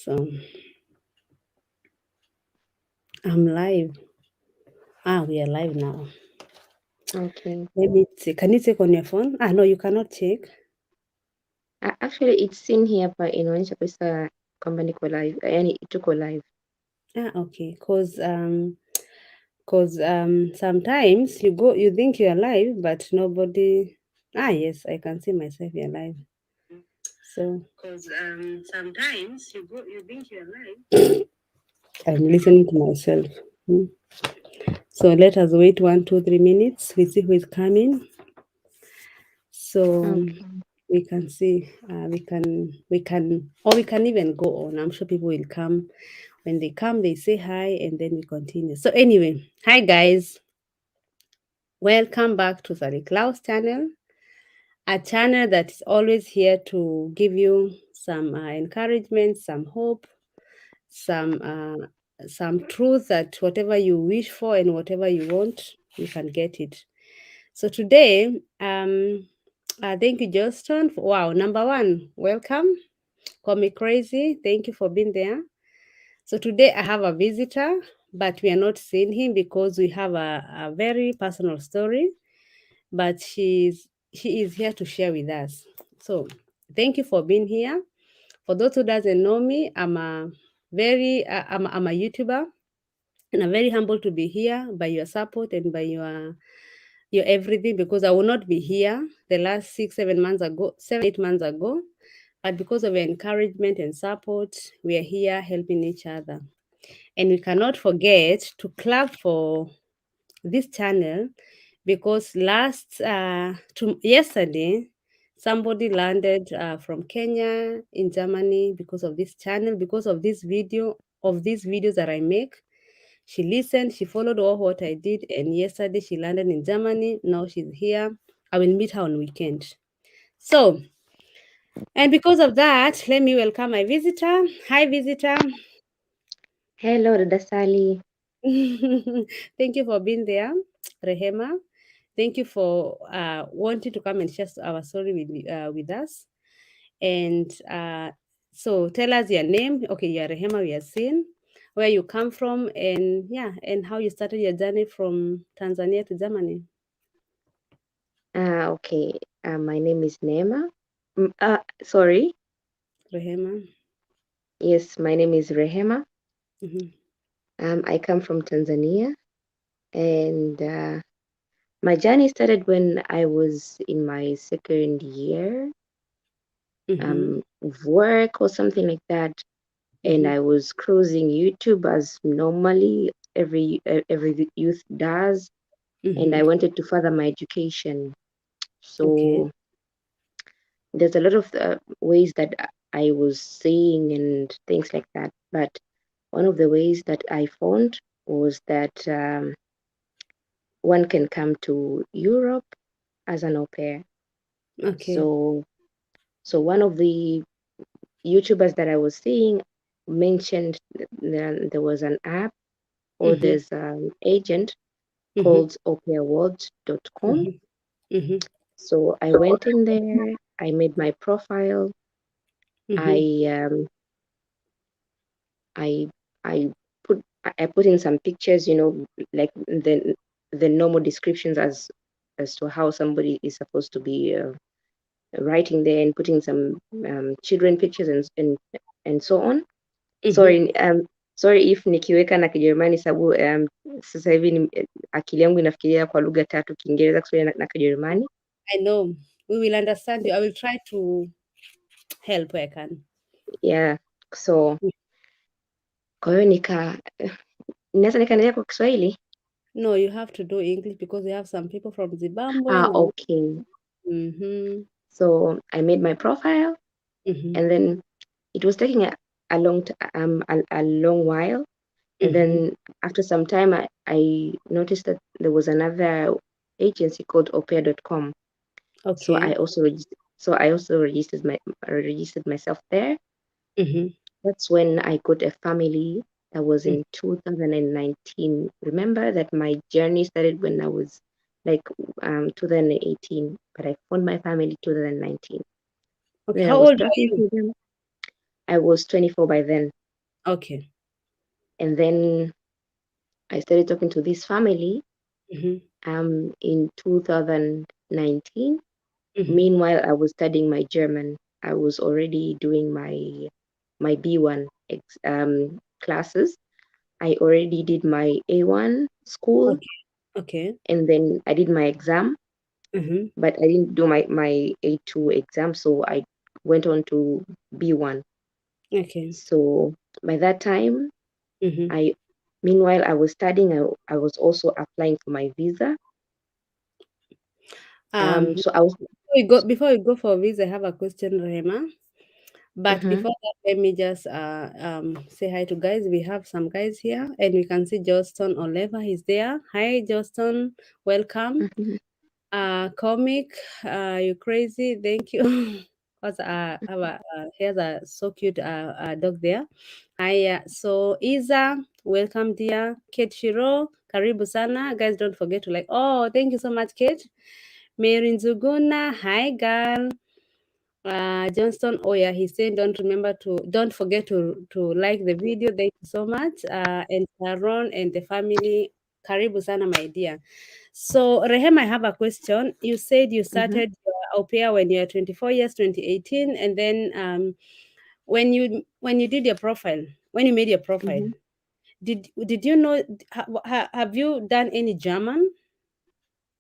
So I'm live. We are live now. Okay. Let me check. Can you check on your phone? No, you cannot check. Actually, it's seen here hapa inaonyesha pesa kwamba niko live, yani tuko live. Okay. Cause sometimes you think you are live, but nobody. Yes, I can see myself. You're live. So, cause sometimes you think you're live. I'm listening to myself. So let us wait 1, 2, 3 minutes. We see who is coming. So Okay. we can see. We can even go on. I'm sure people will come. When they come, they say hi, and then we continue. So anyway, hi guys. Welcome back to Sallieklaus channel, a channel that is always here to give you some encouragement, some hope, some truth that whatever you wish for and whatever you want, you can get it. So today, thank you, Justin. Wow, number one, welcome. Call me crazy. Thank you for being there. So today I have a visitor, but we are not seeing him because we have a very personal story. But she is here to share with us. So thank you for being here. For those who doesn't know me, I'm a YouTuber, and I'm very humble to be here by your support and by your everything, because I will not be here the last 6, 7 months ago, 7, 8 months ago. But because of your encouragement and support, we are here helping each other. And we cannot forget to clap for this channel, because yesterday somebody landed from Kenya in Germany because of this channel, because of this video, of these videos that I make. She listened, she followed all what I did, and yesterday she landed in Germany. Now she's here. I will meet her on weekend. So, and because of that, let me welcome my visitor. Hi, visitor. Hello, Dada Sally. Thank you for being there, Rehema. Thank you for wanting to come and share our story with us. And so tell us your name. Okay, you're Rehema, we are seeing where you come from, and and how you started your journey from Tanzania to Germany. Okay. My name is Neema. Sorry. Rehema. Yes, my name is Rehema. Mm-hmm. I come from Tanzania, and my journey started when I was in my second year Mm-hmm. of work or something like that, and Mm-hmm. I was cruising YouTube as normally every youth does, and I Mm-hmm. wanted to further my education. Okay. So there's a lot of ways that I was seeing and things like that. But one of the ways that I found was that one can come to Europe as an au pair. Okay. So, so one of the YouTubers that I was seeing mentioned there was an app or Mm-hmm. there's an agent Mm-hmm. called aupairworld.com. Mm-hmm. Mm-hmm. So I went in there, I made my profile, Mm-hmm. I I I I put in some pictures, like the normal descriptions as to how somebody is supposed to be writing there, and putting some children pictures and so on. Mm-hmm. Sorry if nikiweka na Kijerumani sababu sasa hivi akili yangu inafikiria kwa lugha tatu: Kiingereza, Kiswahili na Kijerumani. I know. We will understand you. I will try to help where I can. Yeah, so kwa hiyo naweza nikaendelea kwa Kiswahili. No, you have to do English because we have some people from Zimbabwe. Okay. Mm-hmm. So I made my profile, Mm-hmm. and then it was taking a long while, and Mm-hmm. then after some time I noticed that there was another agency called aupair.com. So Okay. I also registered myself there. Mm-hmm. That's when I got a family. That was Mm. in 2019. Remember that my journey started when I was like 2018, but I found my family 2019. Okay. Then I How was old are talking you? to them. I was 24 by then. Okay. And then I started talking to this family in 2019. Meanwhile, I was studying my German. I was already doing my B1 classes. I already did my A1 school, Okay. Okay. and then I did my exam, but I didn't do my A2 exam, so I went on to B1. Okay. So by that time, Mm-hmm. I meanwhile I was studying. I was also applying for my visa. Um, So I was. before we go for visa, I have a question, Rema. But Mhm, before that, let me just say hi to guys. We have some guys here, and we can see Johnston Oliver. He's there. Hi, Johnston. Welcome. mhm, Comic. You crazy? Thank you. Cause here's a so cute dog there. Hi. So Isa, welcome dear. Kate Shiro, karibu sana. Guys, don't forget to like. Oh, thank you so much, Kate. Mary Nzuguna. Hi, girl. Johnston, oh yeah, he said don't forget to like the video. Thank you so much. And Sharon and the family, karibu sana, my dear. So Rehem, I have a question. You said you mhm, started your au pair when you were 24 years, 2018, and then when you did your profile, when you made your profile, mhm. did you know have you done any German,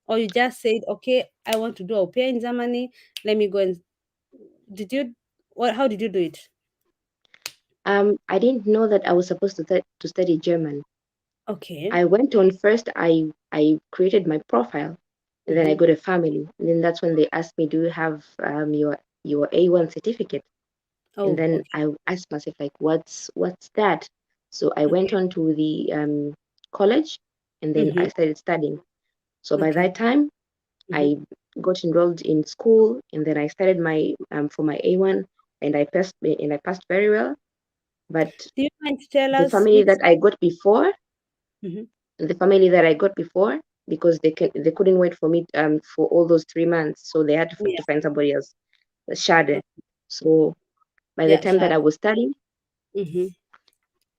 or you just said okay, I want to do au pair in Germany, let me go and did you what how did you do it? I didn't know that I was supposed to study German. Okay. I went on first. I created my profile, and then I Mm-hmm. got a family. And then that's when they asked me, "Do you have your A1 certificate?" And Oh, then okay. I asked myself, like, what's that? So I went Okay. on to the college, and then Mm-hmm. I started studying. So by Okay. that time, Mm-hmm. I got enrolled in school, and then I started my for my A1, and I passed very well. But Do you mind to tell the us family which that I side? got before, Mm-hmm. the family that I got before, because they couldn't wait for me for all those 3 months, so they had to Yeah. find somebody else, Shade. Okay. So by the Yeah, time that sure. I was studying, Mm-hmm.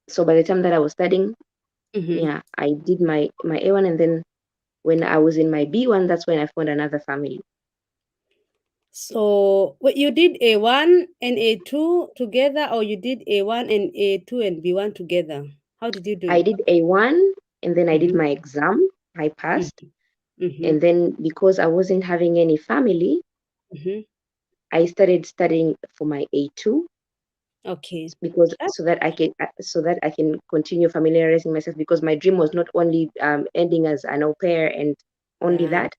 so by the time that I was studying, Mm-hmm. yeah, I did my A1, and then when I was in my B1, that's when I found another family. So what you did A1 and A2 together, or you did A1 and A2 and B1 together? How did you do I it? did A1, and then I did Mm-hmm. my exam. I passed, Mm-hmm. Mm-hmm. and then because I wasn't having any family, Mm-hmm. I started studying for my A2, Okay. because That's so that I can continue familiarizing myself, because my dream was not only ending as an au pair and only yeah, that.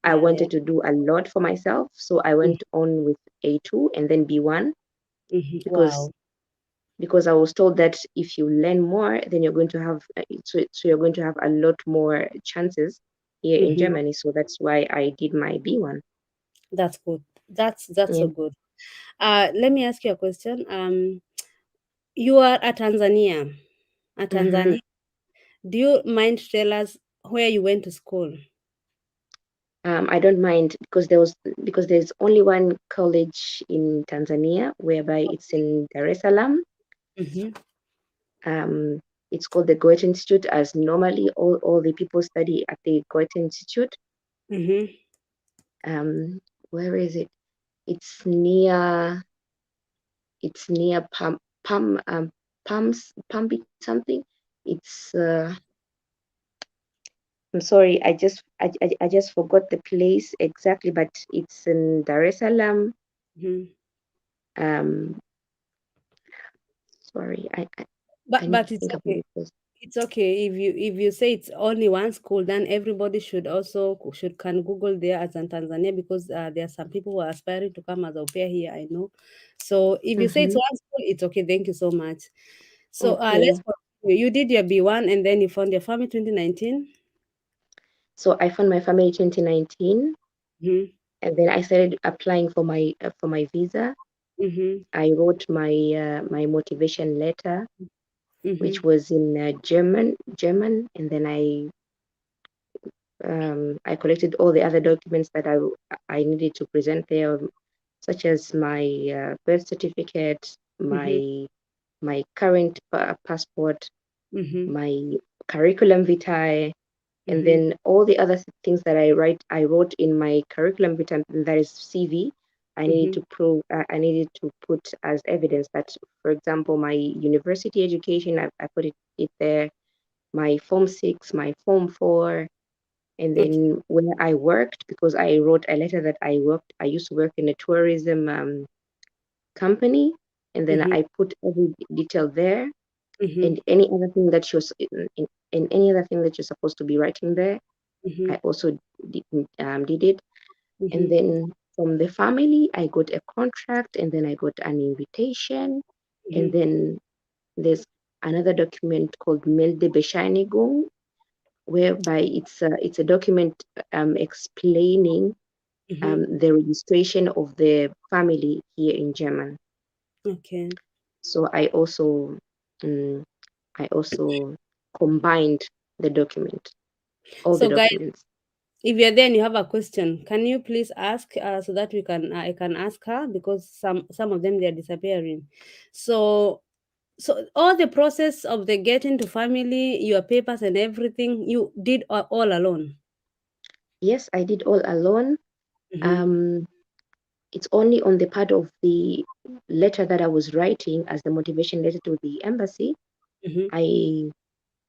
I yeah, yeah. wanted to do a lot for myself, so I Mm-hmm. went on with A2 and then B1, Mm-hmm. because Wow, I was told that if you learn more, then you're going to have so you're going to have a lot more chances here in mm-hmm. Germany. So that's why I did my B1. That's good. That's Yeah. so good. Let me ask you a question. You are a Tanzania, a hmm Tanzania. Do you mind to tell us where you went to school? I don't mind, because there's only one college in Tanzania, whereby it's in Dar es Salaam. Mm-hmm. Um, it's called the Goethe Institute, as normally all the people study at the Goethe Institute. Mm-hmm. Um, where is it? It's near it's near Pump something. It's I'm sorry, I just forgot the place exactly, but it's in Dar es Salaam. Mm-hmm. Um, sorry, I need But to it's think about okay. the place. It's okay if you say it's only one school, then everybody should can Google there as in Tanzania, because there are some people who are aspiring to come as au pair here. I know. So if you say it's hmm one school, it's okay. Thank you so much. So let's Okay, continue. You did your B1 and then you found your family 2019. so I found my family 2019, Mm-hmm. and then I started applying for my visa. Mm-hmm. I wrote my motivation letter, Mm-hmm. which was in German, and then I collected all the other documents that I needed to present there, such as my birth certificate. Mhm. my current passport, Mhm. my curriculum vitae, and Mhm. then all the other things that I wrote in my curriculum vitae, that is CV. Mhm. I needed to put as evidence that, for example, my university education, I put it there, my Form 6, my Form 4, and Okay. then where I worked, because I wrote a letter that I used to work in a tourism company, and then Mhm. I put every detail there, Mhm. and any other thing that you're in any other thing that you're supposed to be writing there, I Mhm. also did it. And Mhm. then from the family, I got a contract, and then I got an invitation, and Mhm. then there's another document called Melde Bescheinigung, whereby it's a document explaining Mhm. the registration of the family here in German. Okay. So um, I also combined the document, all the So, guys, documents. if you're there and you have a question, can you please ask so that we can I can ask her because some of them they are disappearing. So all the process of the getting to family, your papers and everything, you did all alone. Yes, I did all alone. Mm-hmm. Um, it's only on the part of the letter that I was writing as the motivation letter to the embassy. Mm-hmm. I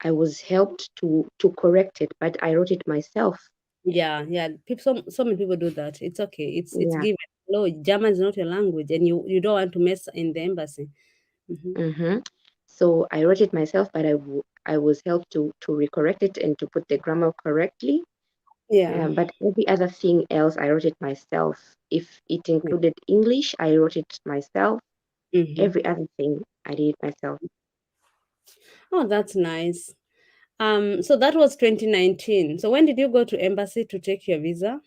I was helped to correct it, but I wrote it myself. Yeah, yeah. People, so many people do that. It's okay. It's Yeah. given. No, German is not your language, and you don't want to mess in the embassy. Mm-hmm. Mm-hmm. So I wrote it myself, but I was helped to recorrect it and to put the grammar correctly. Yeah. But every other thing else, I wrote it myself. If it Yeah. included English, I wrote it myself. Mm-hmm. Every other thing, I did it myself. Oh, that's nice. So that was 2019. So when did you go to embassy to take your visa?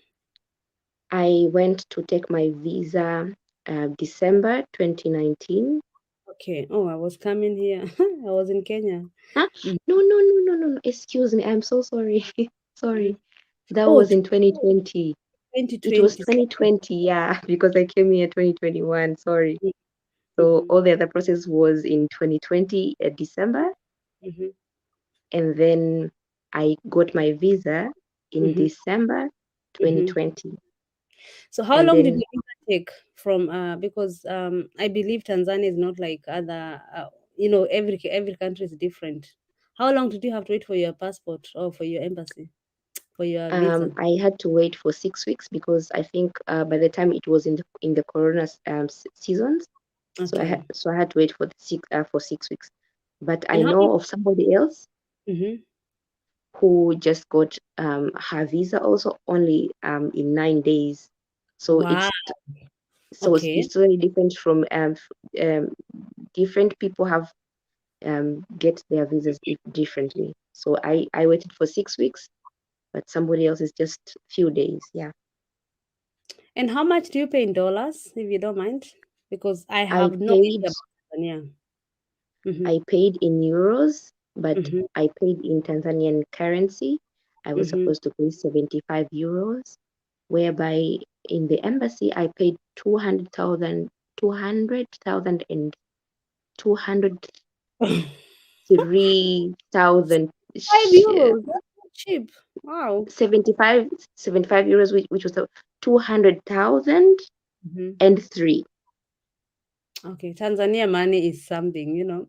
I went to take my visa December 2019. Okay. Oh, I was coming here. I was in Kenya. Huh? Mhm. No, no, no, no, no, no. Excuse me. I'm so sorry. Sorry. Mhm. That Oh, was in 2020. It was 2020. 2020, yeah, because I came here 2021. Sorry. So Mm-hmm. all the other process was in 2020, December, Mm-hmm. and then I got my visa in Mm-hmm. December Mm-hmm. 2020. So how And long did then the visa take from because I believe Tanzania is not like other every country is different. How long did you have to wait for your passport or for your embassy for your visa? I had to wait for 6 weeks because I think by the time it was in the Corona seasons, Okay. so I had to wait for 6 weeks. But And I how long? know of somebody else Mm-hmm. who just got her visa also only in 9 days. So Wow. Okay. it's very different from different people have get their visas differently. So I waited for 6 weeks, but somebody else is just few days. Yeah, And how much do you pay in dollars, if you don't mind? Because I I have no paid idea about Tanzania. Mm-hmm. I paid in euros, but Mm-hmm. I paid in Tanzanian currency. I was Mm-hmm. supposed to pay 75 euros, whereby in the embassy I paid 200,000 and 203,000 €5. That's not cheap. Wow. 75 euros, which was 200,000 Mm-hmm. and three. Okay, Tanzania money is something.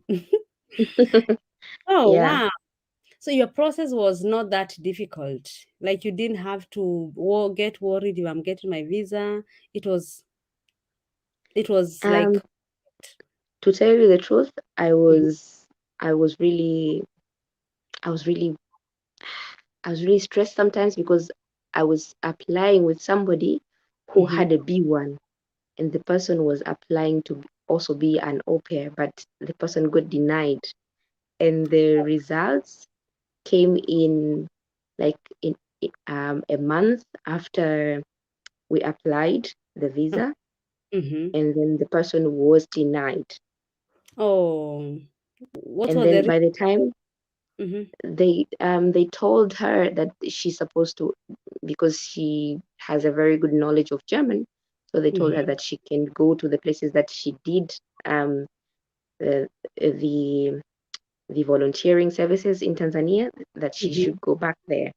Oh, Yeah. wow. So your process was not that difficult. Like you didn't have to get worried if I'm getting my visa. It was it was like Um, to tell you the truth, Mhm, I was really I was really I was really stressed sometimes because I was applying with somebody who mhm. had a B1, and the person was applying to also be an au pair, but the person got denied. And the results came in like a month after we applied the visa, Mhm. and then the person was denied. Oh, what And was the then reason? by the time Mhm, they told her that she's supposed to, because she has a very good knowledge of German, so they told her mhm. that she can go to the places that she did uh, the volunteering services in Tanzania that she Mm-hmm. should go back there.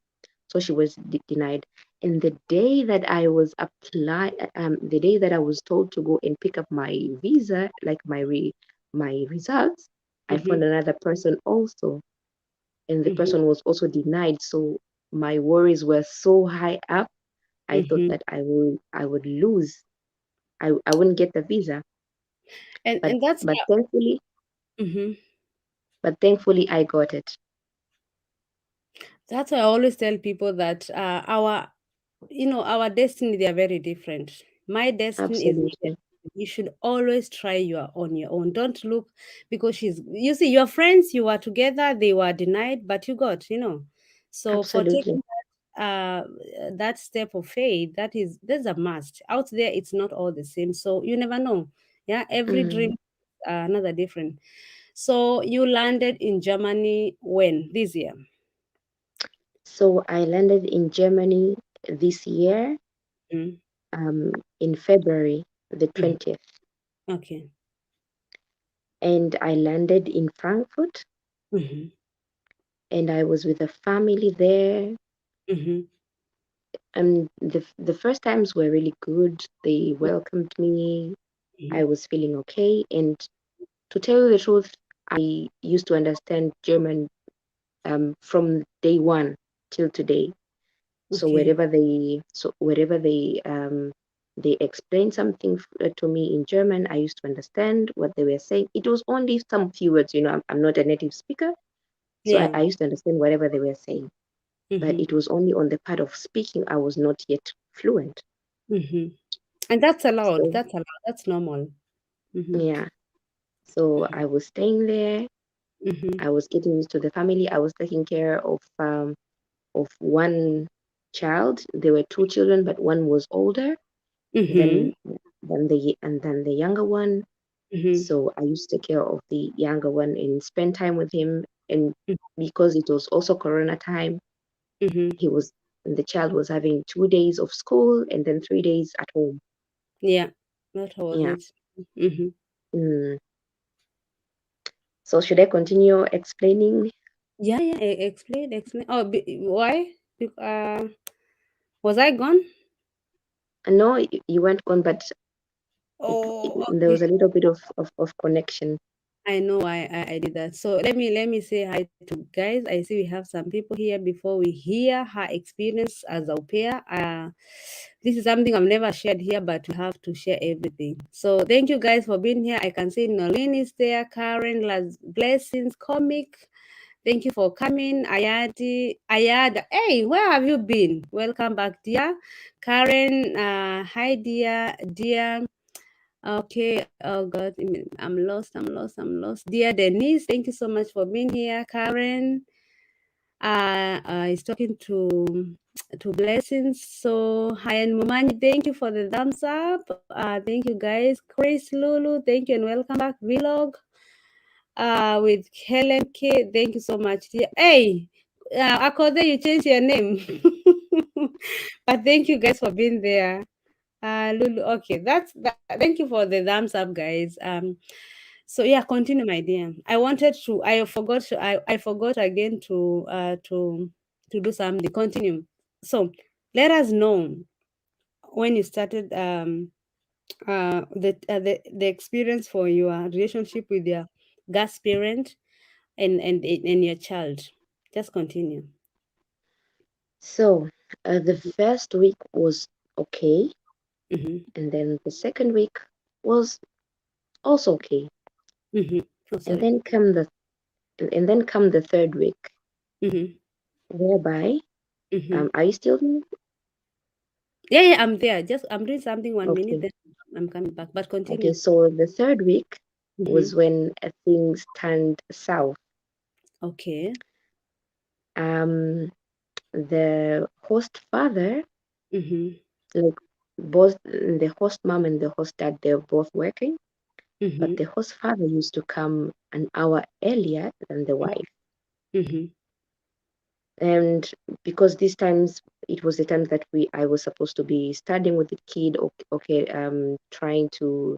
So she was denied. And the day that I was the day that I was told to go and pick up my visa, like my results, I Mm-hmm. found another person also, and the Mm-hmm. person was also denied. So my worries were so high up. I thought Mm-hmm. that I would lose. I wouldn't get the visa. And But and that's but thankfully mm-hmm. but thankfully I got it. That's why I always tell people that our our destiny, they are very different. My destiny is India. Absolutely. You should always try your on your own. Don't look because she's you see your friends, you were together, they were denied, but you got. So for Absolutely. taking that step of faith, that's a must. Out there it's not all the same. So you never know. Yeah, every dream Mm. another different. So you landed in Germany when this year? So I landed in Germany this year, Mm, in February the mhm. 20th, Okay. and I landed in Frankfurt, Mhm. and I was with a family there. Mhm. And the first times were really good. They welcomed me. I Mhm. was feeling okay. And to tell you the truth, I used to understand German from day one till today. So Okay. wherever they explained something to me in German, I used to understand what they were saying. It was only some few words, I'm not a native speaker, so I, Yeah. I used to understand whatever they were saying. But Mhm. it was only on the part of speaking I was not yet fluent. Mhm. And that's allowed. So That's allowed. That's normal. Mhm. yeah, so I was staying there. Mhm. I was getting used to the family. I was taking care of one child. There were two children, but one was older than Mhm. than the younger one. Mhm. So I used to take care of the younger one and spend time with him. And Mhm. because it was also Corona time, Mhm. the child was having 2 days of school and then 3 days at home. Yeah. That was Yeah. it. Mhm. Mm. So should I continue explaining? Yeah. Yeah. Explain. Explain. Oh, why? Was I gone? No, you weren't gone, but Oh, there okay. was a little bit of connection. I know I did that. So let me say hi to guys. I see we have some people here before we hear her experience as au pair. This is something I've never shared here, but we have to share everything. So thank you guys for being here. I can see Nolene is there, Karen, Las Blessings, Comic. Thank you for coming. Ayada. Hey, where have you been? Welcome back, dear. Karen, hi, dear. Okay, oh God, I'm lost. Dear Denise, thank you so much for being here. Karen is talking to Blessings. So, hi and Mumani, thank you for the thumbs up. Thank you guys. Chris, Lulu, thank you and welcome back. Vlog with Helen K. Thank you so much. Dear. Hey, Akode, you changed your name. But thank you guys for being there. Lulu, okay, that's that. Thank you for the thumbs up, guys. So yeah, continue, my dear. I forgot again to do something. Continue. So let us know when you started the experience for your relationship with your gas parent and your child. Just continue. So the first week was okay, Mm-hmm. and then the second week was also okay, Mm-hmm. Oh, and sorry. then come the third week, Mm-hmm. whereby Mm-hmm. are you still there? Yeah, I'm there. Just I'm doing something 1 minute, Okay. then I'm coming back. But Okay, continue. so the third week Mm-hmm. was when things turned south. Okay. Um, the host father, Mm-hmm. like both the host mom and the host dad, they're both working, but Mm-hmm. the host father used to come an hour earlier than the wife. Mm-hmm. And because these times it was the times that I was supposed to be studying with the kid, okay, trying to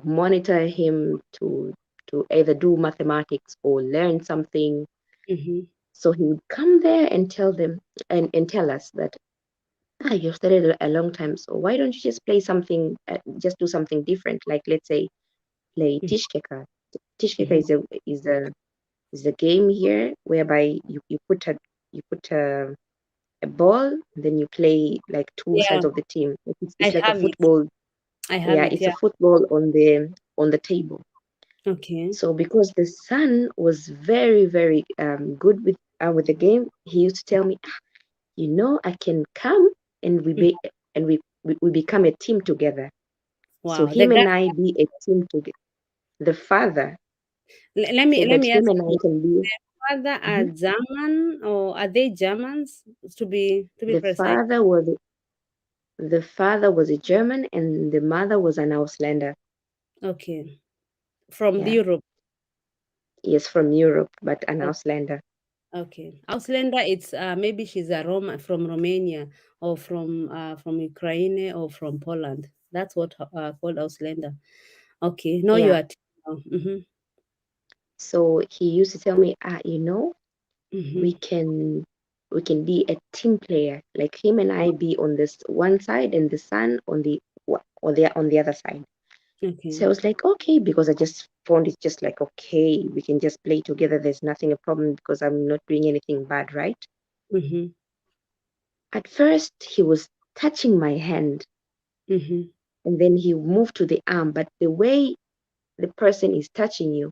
monitor him, to to either do mathematics or learn something. Mm-hmm. So he would come there and tell them and tell us that, you've studied a long time, so why don't you just play something, just do something different? Like, let's say, play tishkeka. Tishkeka Mm-hmm. is a game here whereby you put a ball, and then you play like two Yeah, sides of the team. I It's like a have it. football. I have Yeah, it. it's a Yeah. football on the table. Okay. So because the son was very very good with the game, he used to tell me, I can come and Mm. we become a team together. So Wow. The him guy. and I be a team together. The father Let said let that me him ask and I you. can be. Father are Mhm. German or are they Germans? To be The precise. father was the father was a German and the mother was an Auslander. Okay. From the Yeah, Europe. yes, from Europe, but an Oh, Auslander. okay. Auslander. It's maybe she's a Roma from Romania or from Ukraine or from Poland. That's what called Auslander. Okay. No, you Yeah. are. Mm-hmm. So he used to tell me, we Mm-hmm. can we can be a team player. Like him and I be on this one side and the son on the other side. So I Okay. was like, okay, because I just found it just like, okay, we can just play together. There's nothing a problem because I'm not doing anything bad, right? Mm-hmm. At first, he was touching my hand Mm-hmm. and then he moved to the arm. But the way the person is touching you,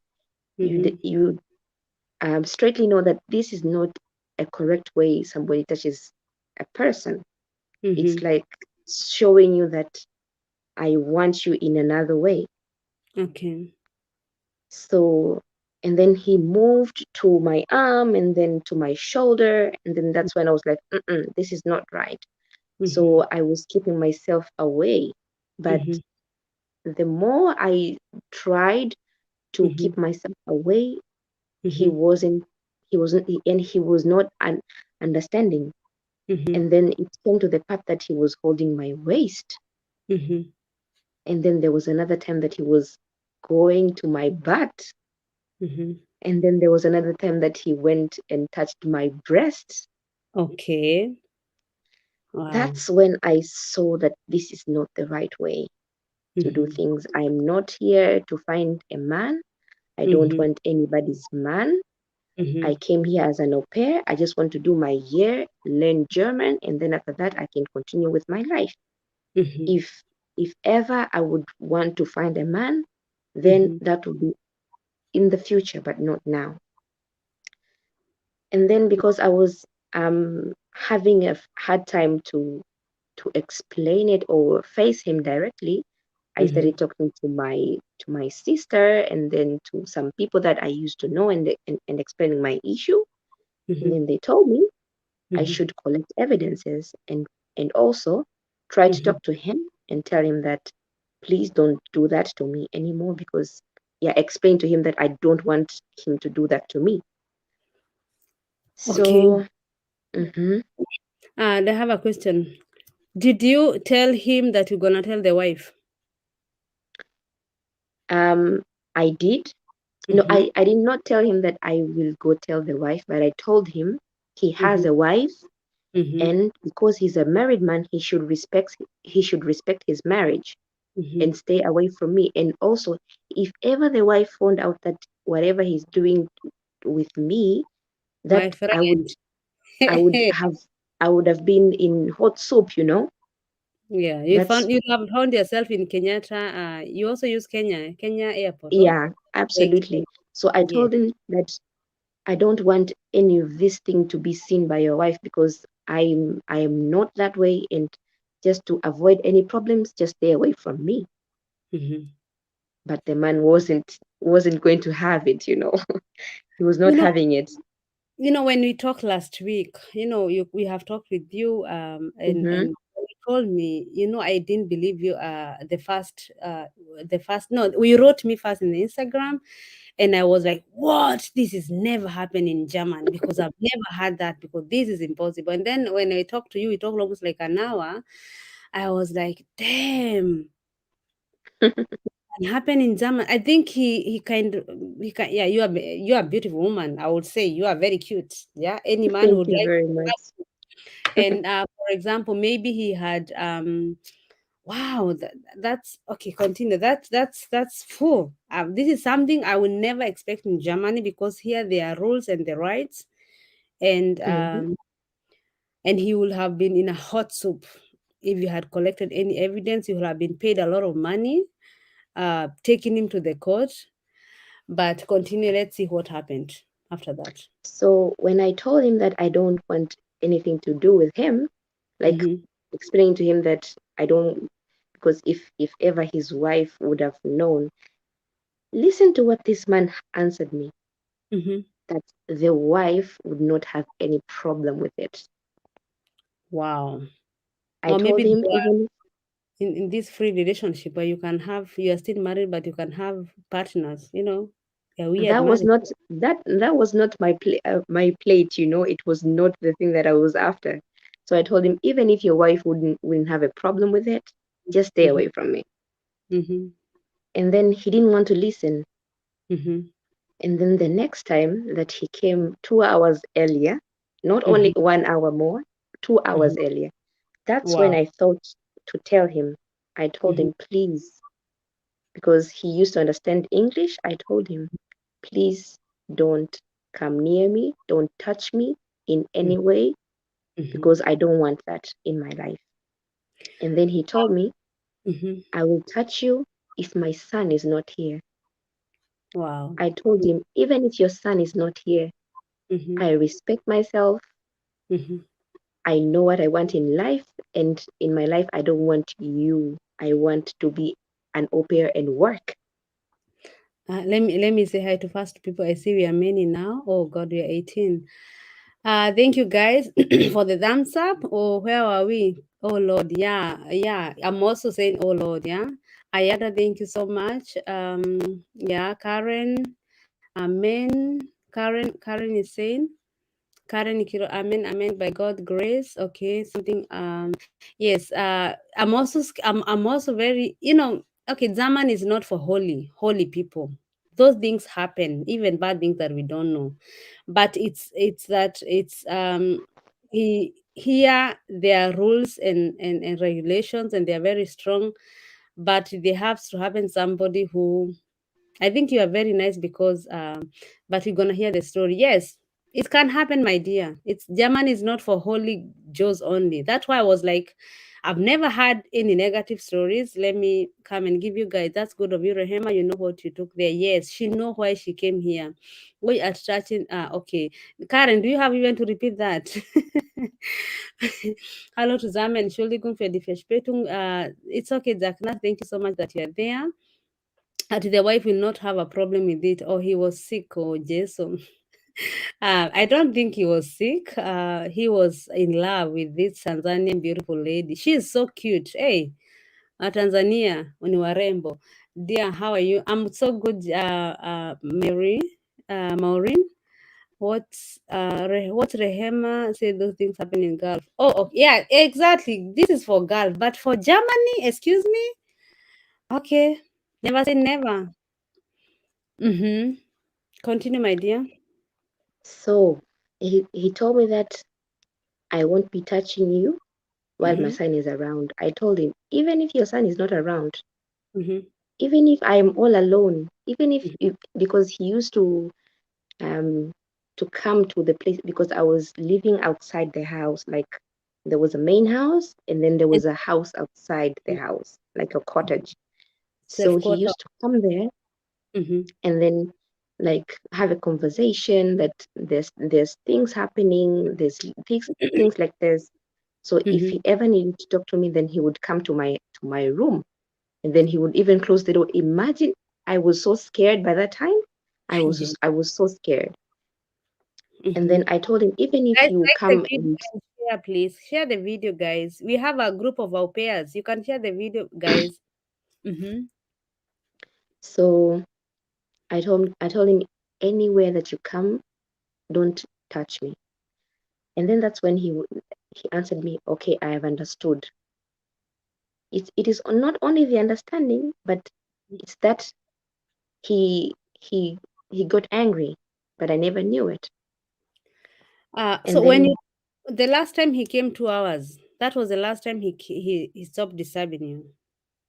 Mm-hmm. you straightly know that this is not a correct way somebody touches a person. It's Mm-hmm. like showing you that I want you in another way. Okay. So, and then he moved to my arm and then to my shoulder. And then that's when I was like, this is not right. Mm-hmm. So I was keeping myself away. But Mm-hmm. the more I tried to Mm-hmm. keep myself away, he Mm-hmm. wasn't, and he was not understanding. Mm-hmm. And then it came to the part that he was holding my waist. Mm-hmm. And then there was another time that he was going to my butt. Mm-hmm. And then there was another time that he went and touched my breast. Okay. Wow. That's when I saw that this is not the right way to do Mm-hmm. things. I'm not here to find a man. I don't Mm-hmm. want anybody's man. I Mm-hmm. came here as an au pair. I just want to do my year, learn German, and then after that, I can continue with my life. Mm-hmm. If if ever I would want to find a man, then Mm-hmm. that would be in the future, but not now. And then because I was having a hard time to explain it or face him directly, I Mm-hmm. started talking to my sister and then to some people that I used to know and explaining my issue. And Mm-hmm. then they told me I Mm-hmm. should collect evidences and also try to Mm-hmm. talk to him and tell him that please don't do that to me anymore because yeah, explain to him that I don't want him to do that to me. Okay. So mhm, I have a question. Did you tell him that you're gonna tell the wife? um, I did. No, Mm-hmm. I did not tell him that I will go tell the wife, but I told him he has Mm-hmm. a wife, Mm-hmm. and because he's a married man, he should respect his marriage Mm-hmm. and stay away from me. And also, if ever the wife found out that whatever he's doing with me, that My friend. I would have I would have been in hot soup, you know. Yeah, That's you have found yourself in Kenyatta. You also use Kenya Airport, oh? yeah, Okay. absolutely. So I Yeah. told him that I don't want any of this thing to be seen by your wife because I am not that way, and just to avoid any problems, just stay away from me. Mm-hmm. But the man wasn't going to have it, you know. He was You not know, having it. when we talked last week, we have talked with you, Mm-hmm. and you told me, I didn't believe you. The first, no, we wrote me first in the Instagram, and I was like, "What? This is never happened in German because I've never had that because this is impossible." And then when I talked to you, we talked almost like an hour. I was like, "Damn." It happened in German. I think he kind of he can, yeah, you are a beautiful woman. I would say you are very cute. Yeah, any man Thank would you like very to much. have you. And for example, maybe he had wow, that's okay. Continue. That's full. This is something I would never expect in Germany because here there are rules and the rights, and Hmm. um, and he would have been in a hot soup if you had collected any evidence. You would have been paid a lot of money, taking him to the court. But continue. Let's see what happened after that. So when I told him that I don't want anything to do with him, like Mm-hmm. explaining to him that I don't, because if ever his wife would have known, listen to what this man answered me, Mm-hmm. that the wife would not have any problem with it. Wow. I Or told maybe him even in this free relationship where you can have you are still married but you can have partners, a weird that was marriage. not that was not my plate, it was not the thing that I was after. So I told him, even if your wife wouldn't have a problem with it, just stay Mm-hmm. away from me. Mm-hmm. And then he didn't want to listen. Mm-hmm. And then the next time that he came 2 hours earlier, not only Mm-hmm. 1 hour more, 2 hours Mm-hmm. earlier, that's when Wow. I thought to tell him. I told Mm-hmm. him, please, because he used to understand English. I told him, please don't come near me, don't touch me in any way, Mm-hmm. because I don't want that in my life. And then he told me, Mm-hmm. I will touch you if my son is not here. Wow. I told him, even if your son is not here, Mm-hmm. I respect myself. Mm-hmm. I know what I want in life, and in my life, I don't want you. I want to be an au pair and work. Let me say hi to first people. I see we are many now. Oh God, we are 18. Thank you guys for the thumbs up. Oh, where are we? Oh Lord, yeah, yeah. I'm also saying, oh Lord, yeah. Ayada, thank you so much. Yeah, Karen, Amen. Karen is saying, Karen Nikiro, Amen, Amen. By God grace, okay. Something. Yes. I'm also very. Okay. Zaman is not for holy people. Those things happen, even bad things that we don't know, but it's that it's here there are rules and regulations and they are very strong, but they have to happen somebody who I think you are very nice because, but you're gonna hear the story. Yes, it can happen, my dear. It's Germany is not for holy Joes only. That's why I was like, I've never had any negative stories. Let me come and give you guys. That's good of you, Rehema. You know what you took there. Yes, she know why she came here. We are starting. Okay, Karen, do you have even to repeat that? Hallo zusammen, Entschuldigung für die Verspätung. It's okay, Zakna. Thank you so much that you are there. That the wife will not have a problem with it, or he was sick, or Jason. I don't think he was sick. He was in love with this Tanzanian beautiful lady. She is so cute. Hey, Tanzania, when you are rainbow. Dear, how are you? I'm so good, Mary, Maureen. What's Rehema said those things happen in Gulf? Oh, yeah, exactly. This is for Gulf, but for Germany, excuse me. Okay, never say never. Mm-hmm. Continue, my dear. So he told me that I won't be touching you while my Mm-hmm. son is around. I told him, even if your son is not around, Mm-hmm. even if I am all alone, even if because he used um to come to the place, because I was living outside the house, like there was a main house and then there And was a house outside the house, like a cottage. So self he quarter. used to come there Mm-hmm. and then like have a conversation that there's things happening, there's things like this. So if Mm-hmm. he ever needed to talk to me, then he would come to my room, and then he would even close the door. Imagine, I was so scared by that time. Yeah. I was so scared. And Mm-hmm. then I told him, even if Guys, you like the come video and and share, please. Share the video, guys. We have a group of au pairs. You can share the video, guys. Mm-hmm. so I told him, anywhere that you come, don't touch me. And then that's when he answered me, okay, I have understood. It is not only the understanding, but It's that he he he got angry, but I never knew it. So And when you then the last time he came 2 hours, that was the last time he stopped disturbing you,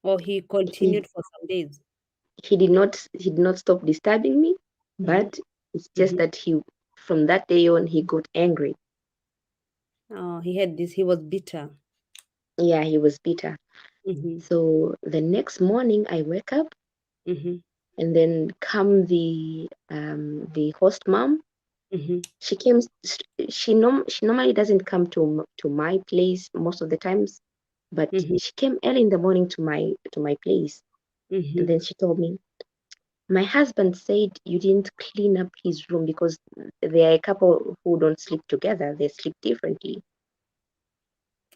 or he he continued for some days. he did not stop disturbing me, Mm-hmm. but it's just Mm-hmm. that he from that day on he got angry. Oh, he had this. He was bitter. Yeah, he was bitter. Mm-hmm. So the next morning I wake up, Mm-hmm. and then come the host mom. Mm-hmm. She came. She normally doesn't come to my place most of the times, but Mm-hmm. she came early in the morning to my place, and Mm-hmm. then she told me, my husband said you didn't clean up his room because there are a couple who don't sleep together; they sleep differently.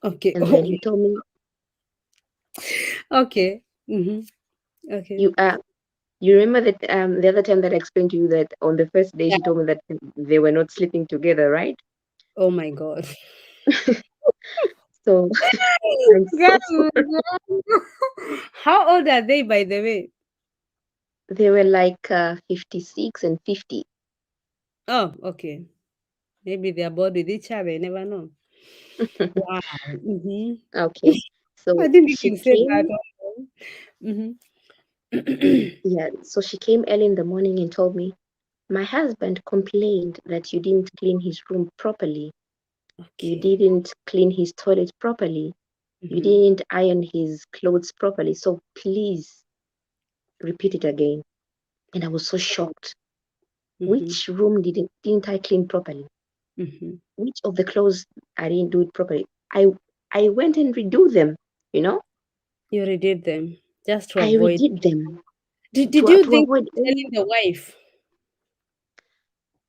Okay. And then he Okay. told me, Okay. Mm-hmm. Okay. you you remember that the other time that I explained to you that on the first day Yeah. she told me that they were not sleeping together, right? Oh my God. So I'm God, so sorry. how old are they, by the way? They were like 56 and 50. Oh, okay. Maybe they are bored with each other. You never know. Wow. Mm-hmm. Okay. I So didn't she even say that. came, Mm-hmm. yeah, so she came early in the morning and told me, my husband complained that you didn't clean his room properly. You Okay. didn't clean his toilet properly. You Mm-hmm. didn't iron his clothes properly. So please repeat it again. And I was so shocked. Mm-hmm. Which room didn't I clean properly? Mm-hmm. Which of the clothes I didn't do it properly? I went and redo them, you know? You redid them just to I avoid. redid them Did to you to think avoid of any. telling the wife?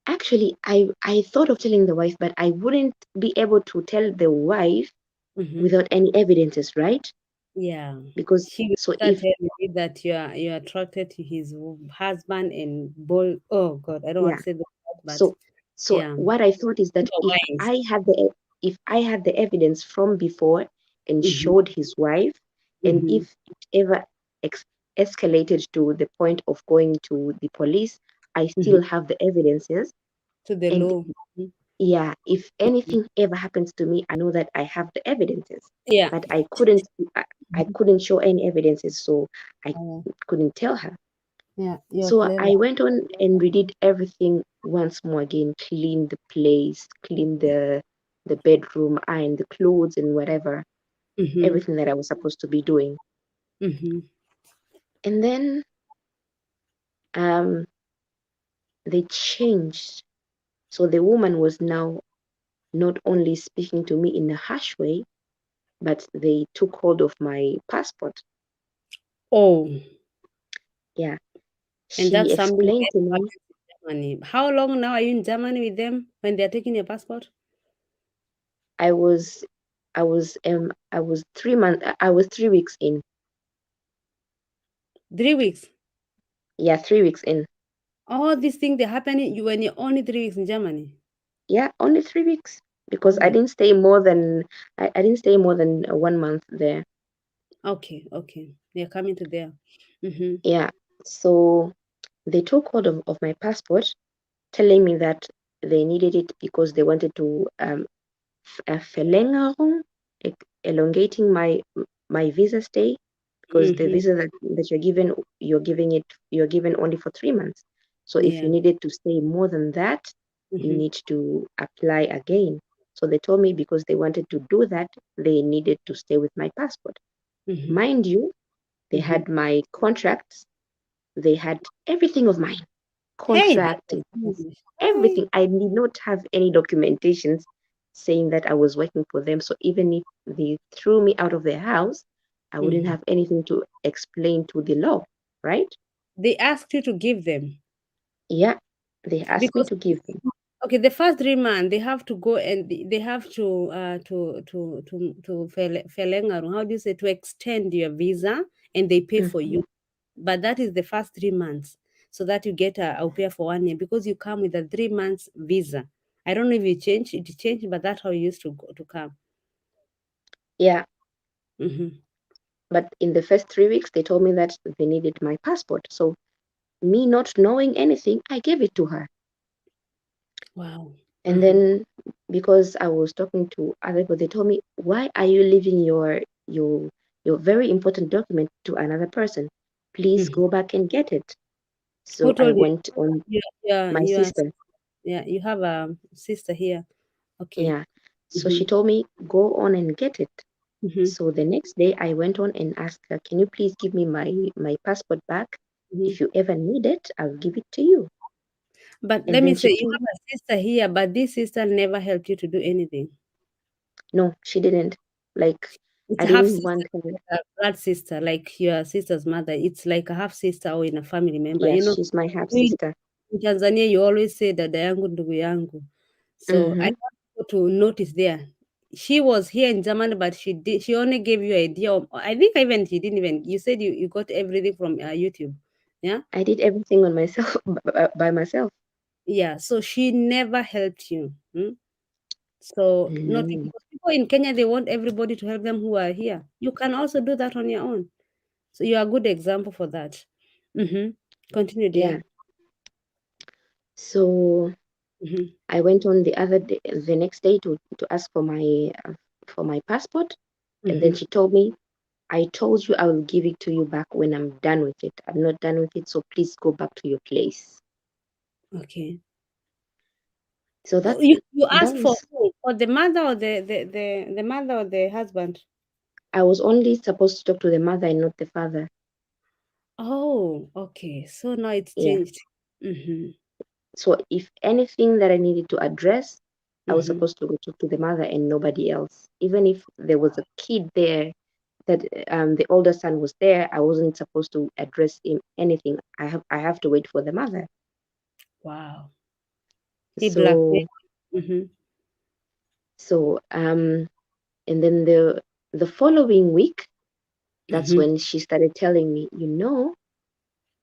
Actually, I thought of telling the wife, but I wouldn't be able to tell the wife Mm-hmm. without any evidences, right? Yeah. Because She will so start if telling you that you're attracted to his husband and ball. Oh God, I don't want yeah, to say the word, but so so yeah, what I thought is that the wife. if I had the evidence from before and Mm-hmm. showed his wife, and Mm-hmm. if it ever escalated to the point of going to the police, I Mm-hmm. still have the evidences. To the And law. Mhm. yeah, if anything ever happens to me, I know that I have the evidences. Yeah. But I Mhm. couldn't show any evidences, so I Oh, couldn't tell her. yeah, you're So clever. I went on and redid everything once more again, cleaned the place, cleaned the bedroom, ironed the clothes and whatever, Mm-hmm. everything that I was supposed to be doing. Mm-hmm. And then um, they changed. So the woman was now not only speaking to me in a harsh way, but they took hold of my passport. Oh, Yeah, and she that's something explained that to me. happens in Germany. How long now are you in Germany with them when they're taking your passport? I was, I was 3 months. I was 3 weeks in. 3 weeks. Yeah, 3 weeks in. All these things they're happening you when you're only 3 weeks in Germany. Yeah, only 3 weeks Oh because I my. didn't stay more than I didn't stay more than 1 month there. Okay, okay. They're coming to there. Mm-hmm. Yeah, so they took hold of my passport, telling me that they needed it because they wanted to Verlängerung, elongating my visa stay because the Mm-hmm. visa that you're given only for 3 months. So if you Yeah. needed to stay more than that, you Mm-hmm. need to apply again. So they told me because they wanted to do that, they needed to stay with my passport. Mm-hmm. Mind you, they Mm-hmm. had my contracts, they had everything of mine, Hey, that contract, was foolish. Hey. everything. I did not have any documentations saying that I was working for them. So even if they threw me out of their house, I wouldn't Mm-hmm. have anything to explain to the law, right? They asked you to give them Yeah, they asked me because to give them. okay, the first 3 months they have to go and they have to verlängern. How do you say to extend your visa and they pay for Mhm. you, but that is the first 3 months so that you get a au pair for 1 year because you come with a 3 months visa. I don't know if it changed, but that's how you used to go to come. Yeah, Hmm. But in the first 3 weeks, they told me that they needed my passport. So me not knowing anything, I gave it to her. Wow. And then because I was talking to other people, they told me, "Why are you leaving your your very important document to another person? Please Mhm. go back and get it." Who So I told you? went on Yeah, my sister. yeah, you have a sister here. Okay. Yeah. So Mm-hmm. she told me, "Go on and get it." Mm-hmm. So the next day I went on and asked her, "Can you please give me my passport back? Mm-hmm. If you ever need it, I'll give it to you." But And let me then say, she you told, have a sister here, but this sister never helped you to do anything. no, she didn't. Like, It's I a half didn't sister, want her. like a blood sister, like your sister's mother. It's like a half sister or in a family member. Yes, she's my half We sister. in Tanzania, you always say dada yangu ndugu yangu. So I Mm-hmm. want people to notice there. She was here in Germany, but she only gave you idea of, I think even she didn't even, you said you got everything from YouTube. Yeah? I did everything on myself by myself. Yeah. So she never helped you. So nothing, No. because people in Kenya, they want everybody to help them who are here. You can also do that on your own. So you are a good example for that. Mm-hmm. Continue, dear. Yeah. So Mm-hmm. I went on the other day, the next day to ask for my passport, and then Mm-hmm. she told me, "I told you I will give it to you back when I'm done with it. I'm not done with it, so please go back to your place." Okay. So You that ask for was who? For the mother or the mother or the husband? I was only supposed to talk to the mother and not the father. Oh, okay. So now it's Yeah. changed. Mm-hmm. So if anything that I needed to address, I was Mm-hmm. supposed to go talk to the mother and nobody else. Even if there was a kid there that the older son was there, I wasn't supposed to address him anything. I have to wait for the mother. Wow. He blackmailed. So Mm-hmm. so and then the following week, that's Mm-hmm. when she started telling me,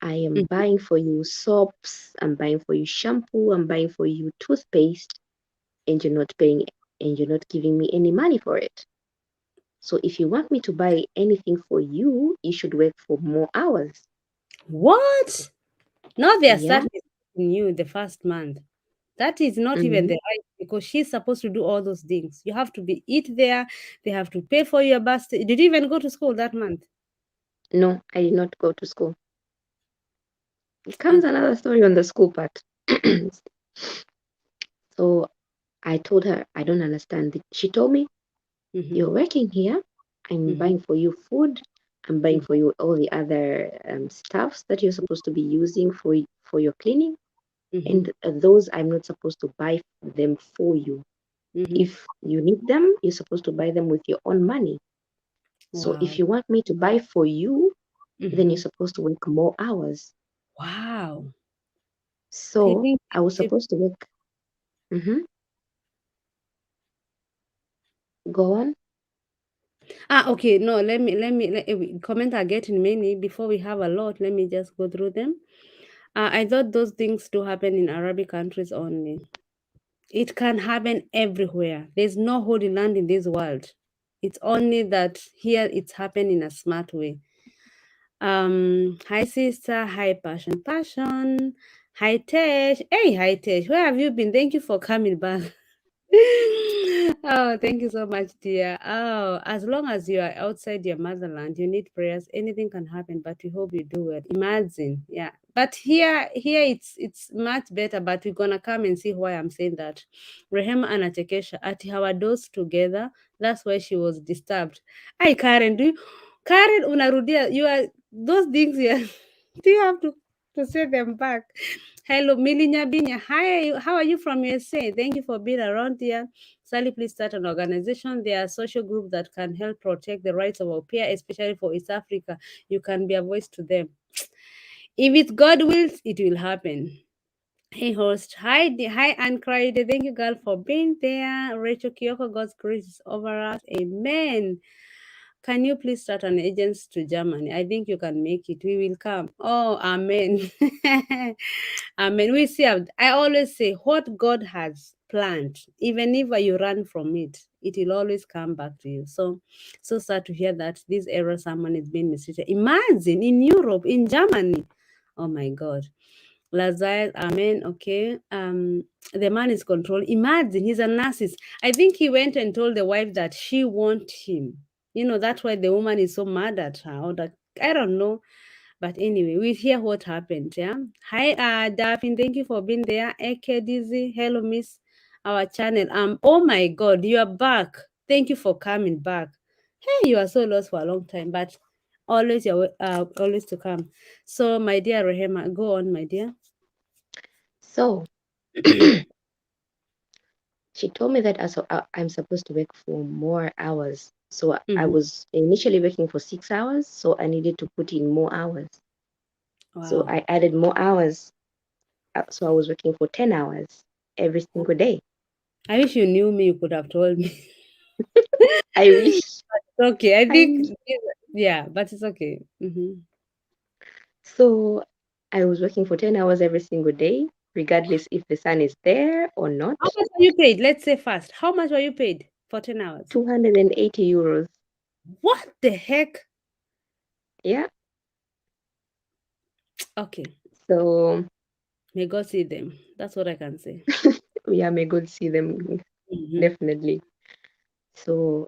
I am buying for you soaps, I'm buying for you shampoo, I'm buying for you toothpaste, and you're not paying and you're not giving me any money for it. So if you want me to buy anything for you, you should work for more hours. What? Now they are Yeah. starting you the first month. That is not even Hmm. the right, because she's supposed to do all those things. You have to be eat there. They have to pay for your bus. Did you even go to school that month? No, I did not go to school. It comes And another story on the school part. So I told her, I don't understand. She told me, mm-hmm, "You're working here. I'm mm-hmm, buying for you food. I'm buying mm-hmm, for you all the other stuffs that you're supposed to be using for your cleaning. mm-hmm, And those I'm not supposed to buy them for you. mm-hmm. If you need them, you're supposed to buy them with your own money. So if Wow. you want me to buy for you, then you're Mm-hmm. supposed to work more hours." Wow. I So think I was she, supposed to work. Hmm. Go on. okay. No, comment are getting many. Before we have a lot, let me just go through them. I thought those things do happen in Arabic countries only. It can happen everywhere. There's no holy land in this world. It's only that here it's happened in a smart way. Hi sister, hi passion. Hi Tesh. Hey, hi Tesh. Where have you been? Thank you for coming back. Oh, thank you so much, dear. Oh, as long as you are outside your motherland, you need prayers. Anything can happen, but we hope you do well. Imagine, yeah. But here it's much better. But we're gonna come and see why I'm saying that. Rehema and Atekesha at our doors together. That's why she was disturbed. Hi, Karen. Karen, unarudia. You are those things. Yeah. Do you have to say them back? Hello, Milinya Binya. Hi, how are you from USA? Thank you for being around here. Sally, please start an organization. There are social groups that can help protect the rights of our peer, especially for East Africa. You can be a voice to them. If it's God wills, it will happen. Hey, host. Hi, Anne Cried. Thank you, girl, for being there. Rachel Kyoko, God's grace is over us. Amen. can you please start an agents to Germany? I think you can make it. We will come. Oh, amen. Amen. We see, I always say, what God has planned, even if you run from it, it will always come back to you. So sad to hear that this error someone is being mistreated. Imagine in Europe, in Germany. Oh my God. Lazarus, amen. Okay. The man is controlled. Imagine he's a narcissist. I think he went and told the wife that she wants him. That's why the woman is so mad at her. Or that, I don't know. But anyway, we hear what happened. Yeah. Hi, Daphne. Thank you for being there. Eke Dizzy. Hello, Miss. Our channel. Oh my God, you are back. Thank you for coming back. Hey, you are so lost for a long time, but always you're always to come. So, my dear Rehema, go on, my dear. So she told me that I'm supposed to work for more hours. So I Mm-hmm. was initially working for 6 hours, so I needed to put in more hours. So Wow. I added more hours. So I was working for 10 hours every single day. I wish you knew me, you could have told me. I wish. It's okay. I I think, wish. yeah, but it's okay. Mm-hmm. So I was working for 10 hours every single day, regardless if the sun is there or not. How much were you paid? Let's say fast. How much were you paid for 10 hours? 280 euros. What the heck? Yeah. Okay. So May God see them. That's what I can say. yeah, may God see them Mm-hmm. definitely. So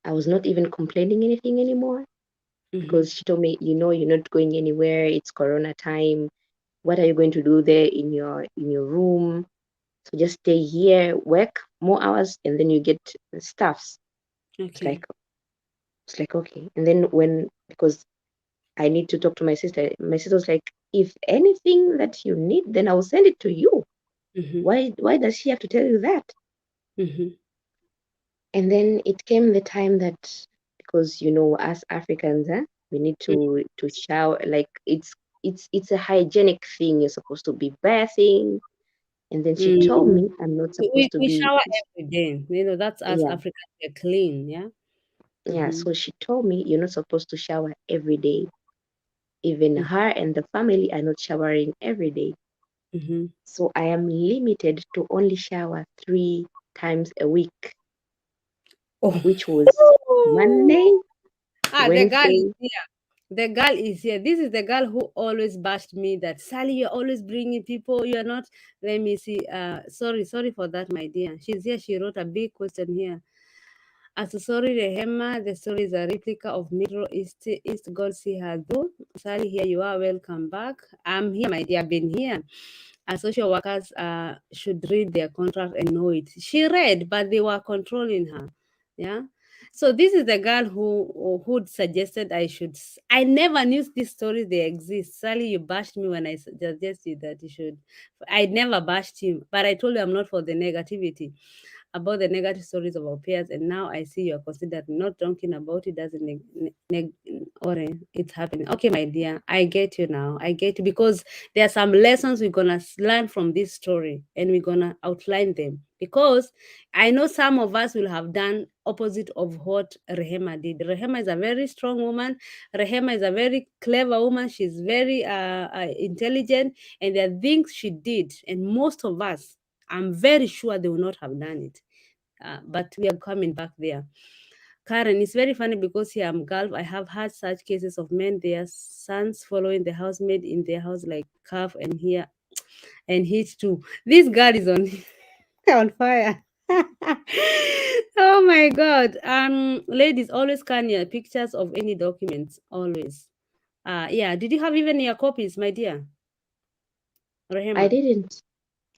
I was not even complaining anything anymore Mm-hmm. because she told me, you're not going anywhere. It's Corona time. What are you going to do there in your room? So just stay here, work more hours, and then you get stuffs. It's Okay. like it's like okay. And then because I need to talk to my sister was like, if anything that you need, then I'll send it to you. Mm-hmm. Why does she have to tell you that? Mm-hmm. And then it came the time that because us Africans, we need to shower, like it's a hygienic thing. You're supposed to be bathing. And then she told Mm-hmm. me I'm not We, supposed to we be. shower every day. That's us Yeah, Africans. We're clean. Yeah. yeah. Mm-hmm. So she told me you're not supposed to shower every day. Even her and the family are not showering every day. Mm-hmm. So I am limited to only shower 3 times a week, which was Oh. Monday, The girl is Wednesday. here. The girl is here. This is the girl who always bashed me that Sally, you're always bringing people. You're not. Let me see. Sorry for that, my dear. She's here. She wrote a big question here. As a sorry, Rehema, the story is a replica of Middle East. God see her do. Sally, here you are. Welcome back. I'm here, my dear. I've been here. As social workers should read their contract and know it. She read, but they were controlling her. Yeah. So this is the girl who suggested I should. I never knew these stories they exist. Sally, you bashed me when I suggested that you should. I never bashed him, but I told you I'm not for the negativity about the negative stories of our peers, and now I see you're considered not talking about it doesn't or it's happening. Okay, my dear, I get you now. I get you because there are some lessons we're gonna learn from this story, and we're gonna outline them because I know some of us will have done opposite of what Rehema did. Rehema is a very strong woman. Rehema is a very clever woman. She's very intelligent, and there are things she did, and most of us, I'm very sure they will not have done it. But we are coming back there. Karen, it's very funny because here I'm Gulf. I have had such cases of men, their sons following the housemaid in their house like calf and here and hit too. This girl is on on fire. Oh my god. Ladies, always scan your pictures of any documents. Always. Yeah. Did you have even your copies, my dear? I Rahema? didn't.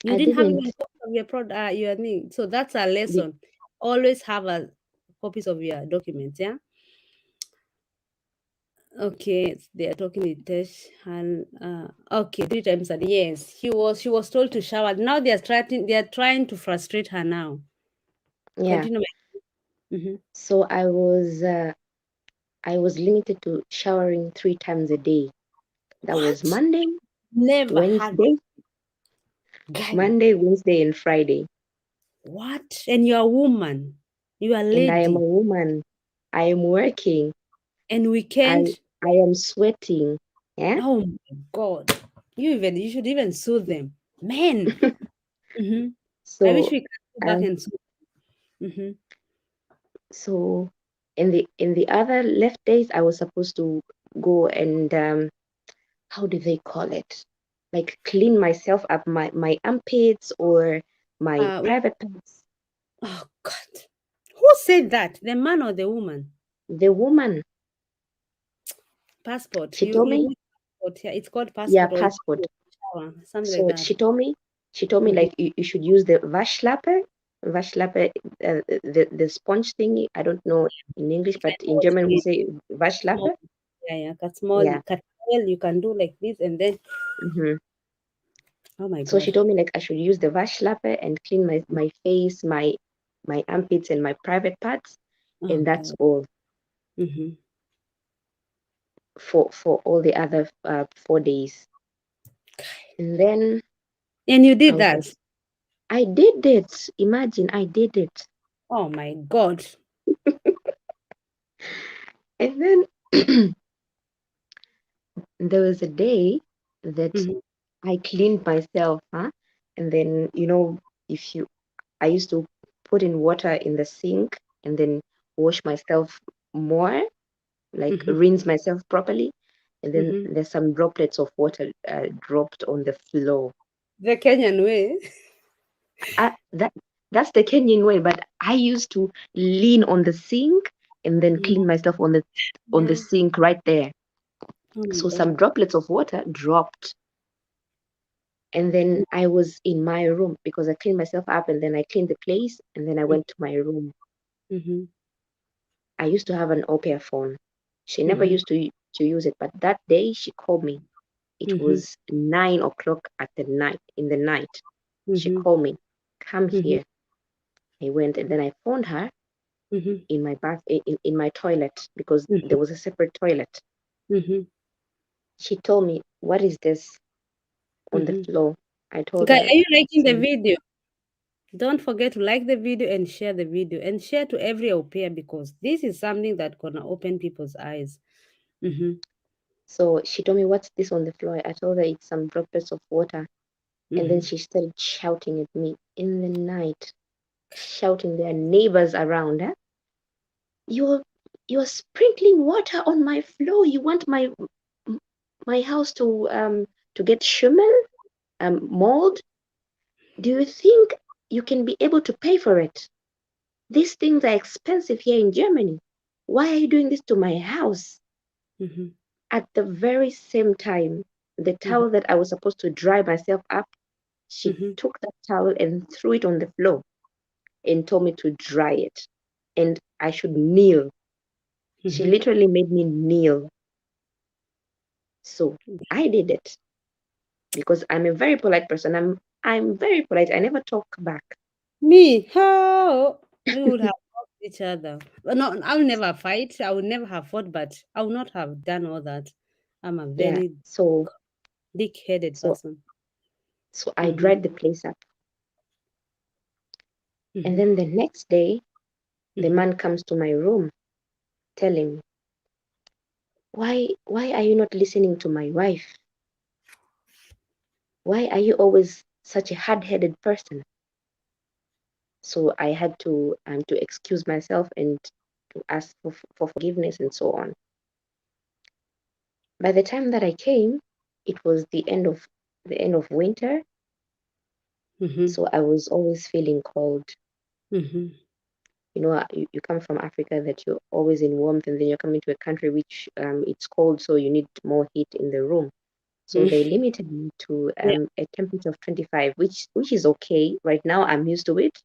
You I didn't have even didn't. copies of your product, your thing. So that's a Be- lesson. Always have a copies of your documents. Yeah. Okay, they are talking with Tesh and okay, 3 times a day. Yes, she was told to shower. Now they are trying to frustrate her now. yeah. Continue. Mm-hmm. So I was limited to showering 3 times a day. That was What? Monday, Never had Wednesday, guy. Monday, Wednesday, and Friday. What? And you're a woman. You are a And I am a lady. woman. I am working. And I weekend. I am sweating. Yeah. Oh my God. You should even sue them. Man. Mm-hmm. I wish So we could go back um and sue. Mm-hmm. so in the other left days I was supposed to go and how do they call it? Like clean myself up, my armpits or my Uh, private parts. oh God. Who said that? The man or the woman? The woman, Passport. she You told you me, do passport. Yeah, it's called yeah, passport or passport. something like So that. she told me Mm-hmm. like you should use the Waschlappe, the sponge thingy. I don't know in English, but in German we say Small. Waschlappe. Yeah, yeah. Cut small. Yeah. You cut well. You can do like this, and then. Hmm. Oh my So she God. told me like I should use the Waschlappe and clean my face, my armpits and my private parts, Oh and that's God. all Mm-hmm. for all the other 4 days. And then And you I did was like, that. I did it. Imagine I did it. Oh my God. And then there was a day that Mm-hmm. I cleaned myself, huh? And then, if you, I used to put in water in the sink and then wash myself more, like Mm-hmm. rinse myself properly. And then Mm-hmm. there's some droplets of water dropped on the floor. The Kenyan way. I, that that's the Kenyan way, but I used to lean on the sink and then Mhm. clean myself on the Yeah. sink right there. Oh my So God. some droplets of water dropped, and then I was in my room because I cleaned myself up and then I cleaned the place and then I went to my room. Mm-hmm. I used to have an Aupair phone. She never Mm-hmm. used to use it, but that day she called me. It Mm-hmm. was 9 o'clock at the night in the night. She Mm-hmm. called me, come Mm-hmm. here. I went and then I phoned her Mm-hmm. in my in my toilet because Mm-hmm. there was a separate toilet. Mm-hmm. She told me, what is this on the Mm-hmm. floor? I told Guy, her are you liking the some. video? Don't forget to like the video and share the video and share to every au pair because this is something that gonna open people's eyes. Mm-hmm. So she told me, what's this on the floor? I told her it's some droplets of water. And then Mm-hmm. she started shouting at me in the night, shouting their neighbors around. Huh? You're you're sprinkling water on my floor. You want my house to get schimmel, mold? Do you think you can be able to pay for it? These things are expensive here in Germany. Why are you doing this to my house? Mm-hmm. At the very same time, the Mm-hmm. towel that I was supposed to dry myself up, she Mm-hmm. took that towel and threw it on the floor and told me to dry it. And I should kneel. She Mm-hmm. literally made me kneel. So I did it because I'm a very polite person. I'm very polite. I never talk back. Me, how we would have fought each other. But no, I will never fight. I would never have fought, but I would not have done all that. I'm a Yeah. very dick-headed So person. so I Mm-hmm. dried the place up. And Mm-hmm. then the next day, the Mm-hmm. man comes to my room telling me, why are you not listening to my wife? Why are you always such a hard-headed person? So I had to excuse myself and to ask for forgiveness and so on. By the time that I came, it was the end of winter, Mm-hmm. so I was always feeling cold. Mm-hmm. You come from Africa that you're always in warmth, and then you're coming to a country which it's cold, so you need more heat in the room. So they limited me to Yeah. a temperature of 25, which is okay. Right now, I'm used to it.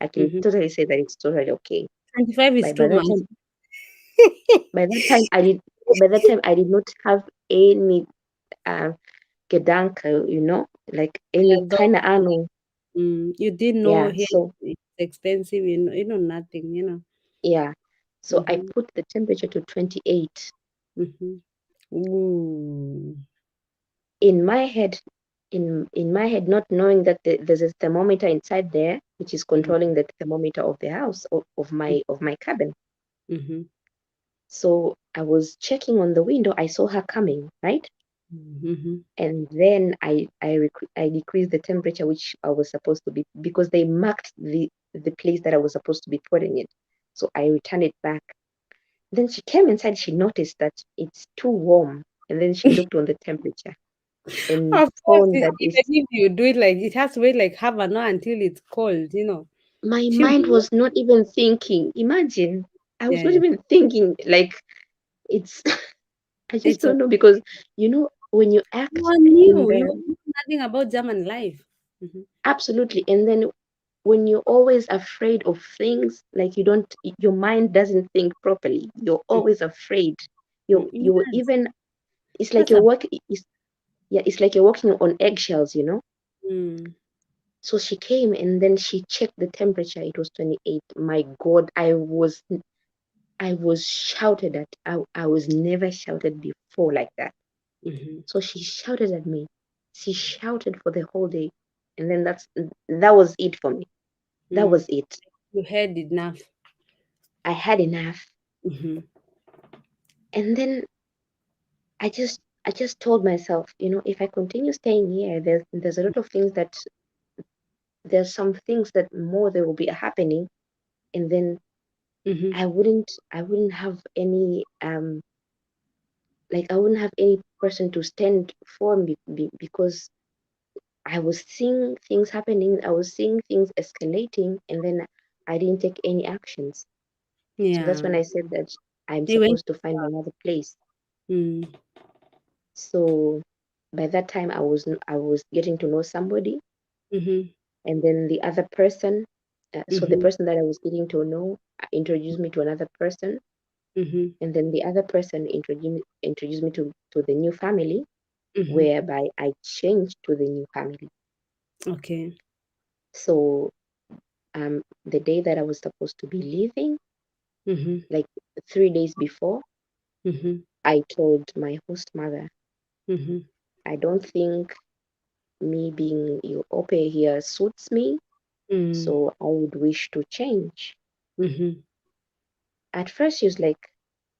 I can Mm-hmm. totally say that it's totally okay. 25 is But by too that much. time, by that time, I did. By that time, I did not have any uh, gedanke, like Yeah, any though, kind of Ahnung. you didn't know Yeah. here So it's expensive. You know nothing. yeah. So I Mm-hmm. put the temperature to 28 Mm-hmm. Ooh. in my head. In my head, not knowing that there's a thermometer inside there, which is controlling the thermometer of the house of my cabin. Mm-hmm. So I was checking on the window. I saw her coming, right? Mm-hmm. And then I decreased the temperature which I was supposed to be, because they marked the place that I was supposed to be putting it. So I returned it back. Then she came inside. She noticed that it's too warm, and then she looked on the temperature and Of course, found that even if you do it like it has to wait like half an hour until it's cold, you know. my She'll mind be, was not even thinking. Imagine, I was not yeah, even thinking. Like, it's, I just it's a, don't know, because when you you act are in new. You the, know nothing about German life. Hmm. absolutely, and then when you're always afraid of things, like your mind doesn't think properly. You're always afraid. You Yes, even, it's like that's you're a. walking. Yeah, it's like you're walking on eggshells. Mm, So she came and then she checked the temperature. It was 28. My God, I was shouted at. I was never shouted before like that. mm-hmm, So she shouted at me. She shouted for the whole day. And then that was it for me. That mm. was it. You had enough. I had enough. Mm-hmm, And then I just told myself, if I continue staying here, there's a lot of things that there's some things that more that will be happening, and then mm-hmm. I wouldn't have any like I wouldn't have any person to stand for me, because I was seeing things happening, I was seeing things escalating, and then I didn't take any actions. So that's Yeah. when I said that I'm You went. supposed to find another place. Mm, So by that time I was getting to know somebody, mm-hmm, and then the other person, so the mm-hmm, person that I was getting to know introduced me to another person, mm-hmm, and then the other person introduced me to the new family, mm-hmm. whereby I changed to the new family. Okay. So the day that I was supposed to be leaving, Mm-hmm, like 3 days before, mm-hmm, I told my host mother, mm-hmm, I don't think me being your au pair here suits me, mm, so I would wish to change. mm-hmm, At first, she was like,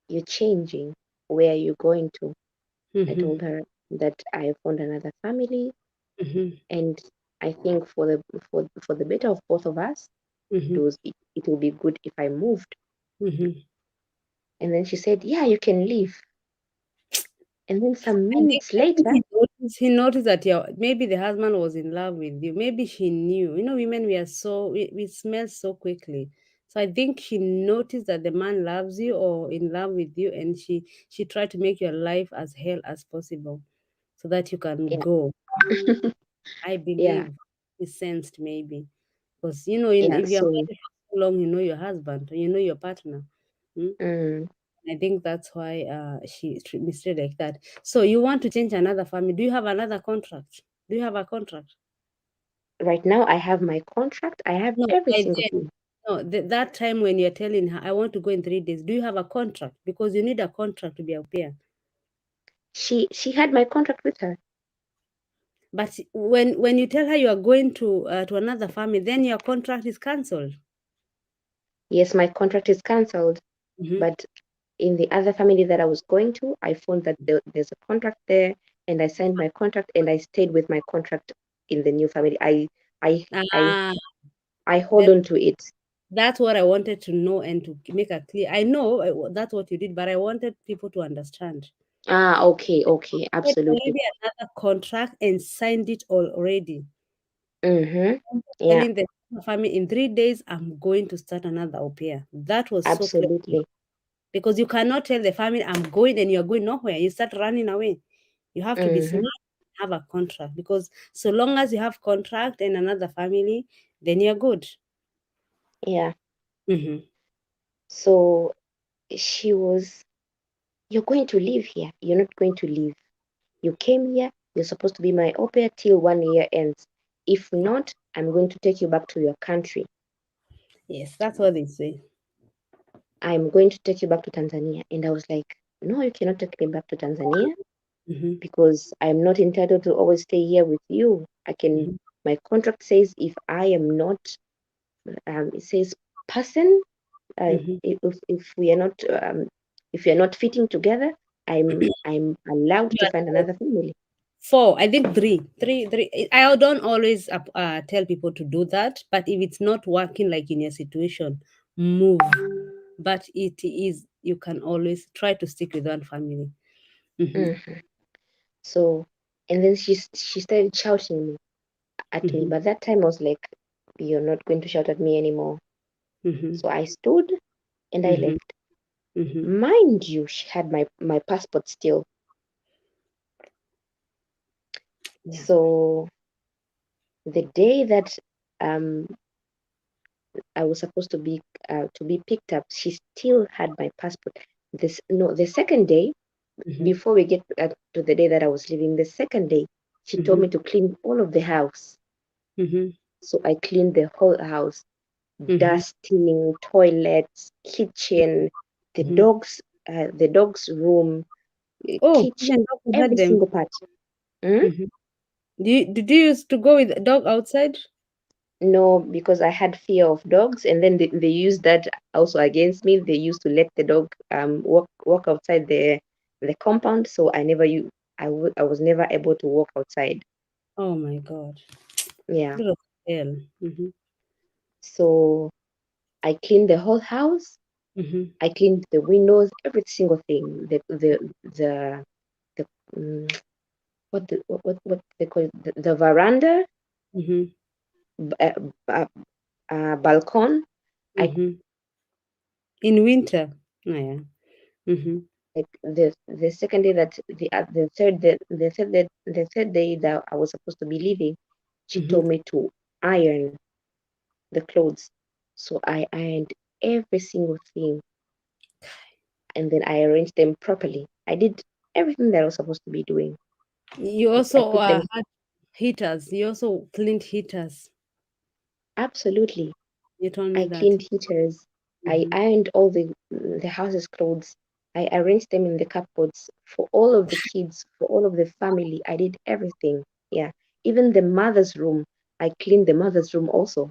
you're changing. Where are you going to? I mm-hmm, told her that I found another family, mm-hmm, and I think for the better of both of us, it mm-hmm, was it, it will be good if I moved. mm-hmm. And then she said, yeah, you can leave. And then some I think minutes later, he noticed that your maybe the husband was in love with you. Maybe she knew. You know, women we smell so quickly. So I think she noticed that the man loves you or in love with you, and she tried to make your life as hell as possible so that you can yeah, go. I yeah, believe he sensed maybe because yeah. if you're So, married for so long, you know your husband, you know your partner. Hmm? mm, I think that's why she mistreated like that. So you want to change another family? Do you have another contract? Do you have a contract? right now I have my contract. I have No, every by single then. thing. No, that time when you're telling her, I want to go in 3 days. Do you have a contract? Because you need a contract to be a pair. She had my contract with her. But when you tell her you are going to another family, then your contract is cancelled. Yes, my contract is cancelled, Hmm. but in the other family that I was going to, I found that there's a contract there, and I signed my contract, and I stayed with my contract in the new family. I I Ah, I hold that on to it. that's what I wanted to know and to make a clear. I know that's what you did, but I wanted people to understand. Ah, okay, okay, Get absolutely. already another contract and signed it already. Mm-hmm. Yeah, Telling the family in 3 days, I'm going to start another au pair. That was so clear absolutely. because you cannot tell the family I'm going and you're going nowhere. You start running away. You have to be smart, Mm-hmm. have a contract because so long as you have contract and another family, then you're good. Yeah. Hmm. So she was, you're going to live here. You're not going to leave. You came here. You're supposed to be my au pair till 1 year ends. If not, I'm going to take you back to your country. Yes, that's what they say. I'm going to take you back to Tanzania. And I was like, no, you cannot take me back to Tanzania, Hmm. because I'm not entitled to always stay here with you. Hmm. My contract says if I am not, it says person, Hmm. if we are not If you're not fitting together, I'm allowed You to are find safe. another family. Four, I think three. I don't always tell people to do that, but if it's not working like in your situation, move. But it is, you can always try to stick with one family. Mm-hmm, Mhm. So, and then she started shouting at me. mm-hmm, But that time I was like, "You're not going to shout at me anymore." mm-hmm, So I stood and I mm-hmm, left. mm-hmm. Mind you, she had my passport still. Yeah. So the day that um I was supposed to be picked up, she still had my passport. This no, the second day, Mm-hmm, before we get to the day that I was leaving, the second day, she told mm-hmm, me to clean all of the house. mm-hmm, So I cleaned the whole house, mm-hmm, dusting, toilets, kitchen, the mm-hmm. dog's room, Oh, kitchen, even dog had every them. single part. Mm? Mm-hmm. Did you used to go with a dog outside? No, because I had fear of dogs, and then they used that also against me. They used to let the dog walk outside the compound, so I was never able to walk outside. Oh my God. Yeah. Little hell. Mm-hmm, So I cleaned the whole house. mm-hmm, I cleaned the windows, every single thing. The the mm, what they call it? The veranda, mm-hmm, b- uh, uh, balcony. I mm-hmm. In winter. Oh, yeah. Mm-hmm, like the second day that the third day that I was supposed to be leaving, she mm-hmm. told me to iron the clothes. So I ironed every single thing and then I arranged them properly. I did everything that I was supposed to be doing. You I also put them had heaters. You also cleaned heaters. absolutely. You told me I that. cleaned heaters. I Mm-hmm. ironed all the house's clothes. I arranged them in the cupboards for all of the kids, for all of the family. I did everything. Yeah. Even the mother's room. I cleaned the mother's room also.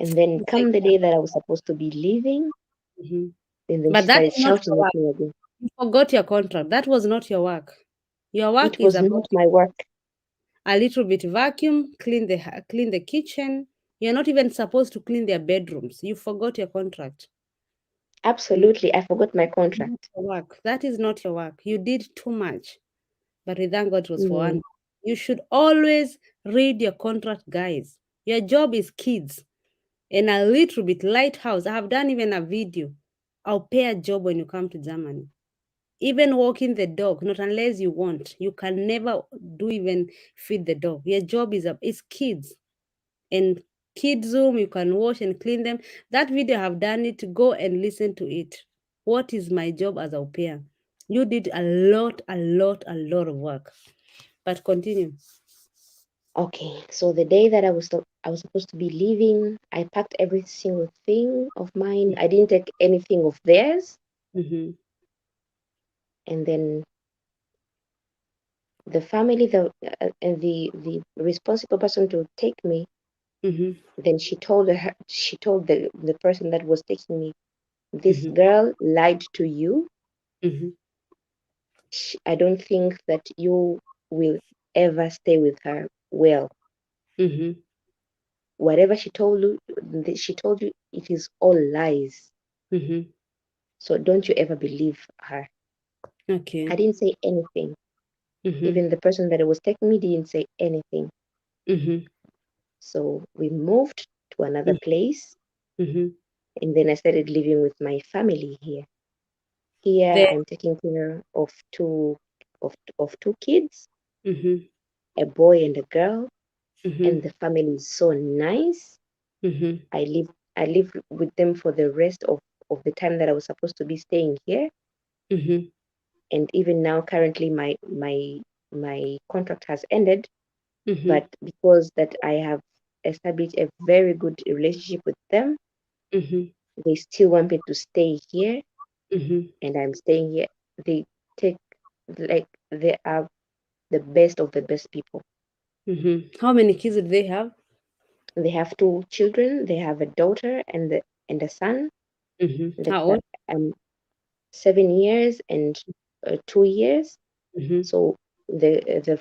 And then My come the God. day that I was supposed to be leaving, Mhm. and then But she that started is not shouting your at work. me again. You forgot your contract. That was not your work. Your work It is was about not my work. a little bit vacuum, clean the kitchen. You're not even supposed to clean their bedrooms. You forgot your contract. Mm, Absolutely. I forgot my not contract. your work. That is not your work. You did too much. But we thank God it was for Mm, one. You should always read your contract, guys. Your job is kids and a little bit lighthouse. I have done even a video. I'll pay a job when you come to Germany. Even walking the dog, not unless you want. You can never do even feed the dog. Your job is kids. And kids room, you can wash and clean them. That video I have done it. Go and listen to it. What is my job as au pair? You did a lot of work. But continue. okay. So the day that I was supposed to be leaving, I packed every single thing of mine. I didn't take anything of theirs. Mm-hmm. And then the family, and the responsible person to take me, Mm-hmm. then she told the person that was taking me, this Mm-hmm. girl lied to you. Mm-hmm. I don't think that you will ever stay with her well. Mm-hmm. Whatever she told you, it is all lies. Mm-hmm. So don't you ever believe her. I Okay. didn't say anything. Mm-hmm. Even the person that was taking me didn't say anything. Mm-hmm. So we moved to another place, Mm-hmm. and then I started living with my family here. Here There. I'm taking care of two kids, Mm-hmm. a boy and a girl, and Mm-hmm. the family is so nice. Mm-hmm. I live with them for the rest of the time that I was supposed to be staying here. Mm-hmm. And even now currently my contract has ended, Mm-hmm. but because that I have established a very good relationship with them, Mm-hmm. they still want me to stay here, Mm-hmm. and I'm staying here. They take like they are the best of the best people. Mm-hmm. How many kids did they have? They have two children. They have a daughter and a son. That How old? I'm 7 years and 2 years. So the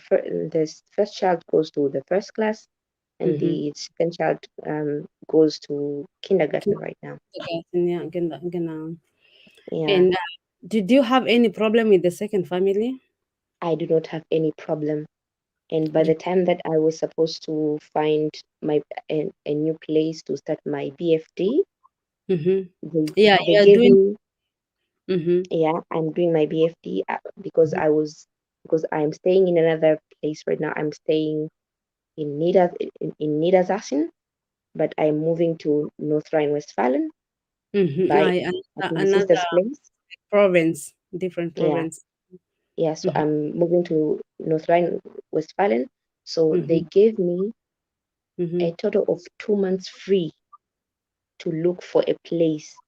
first child goes to the first class, and Mhm. the second child goes to kindergarten right now. Kindergarten, ja, genau. Yeah, And did you have any problem with the second family? I do not have any problem. And by You, the time that I was supposed to find a new place to start my BFD, mm-hmm. they Yeah, they you're gave doing. me, Mm-hmm. yeah, I'm doing my BFD because I'm staying in another place right now. I'm staying in Niedersachsen, but I'm moving to North Rhine-Westphalia Mm-hmm. by at my Another sister's place. province, different Yeah, province. yeah. So Mm-hmm. I'm moving to North Rhine-Westphalia. So Mm-hmm. they gave me Mm-hmm. a total of 2 months free to look for a place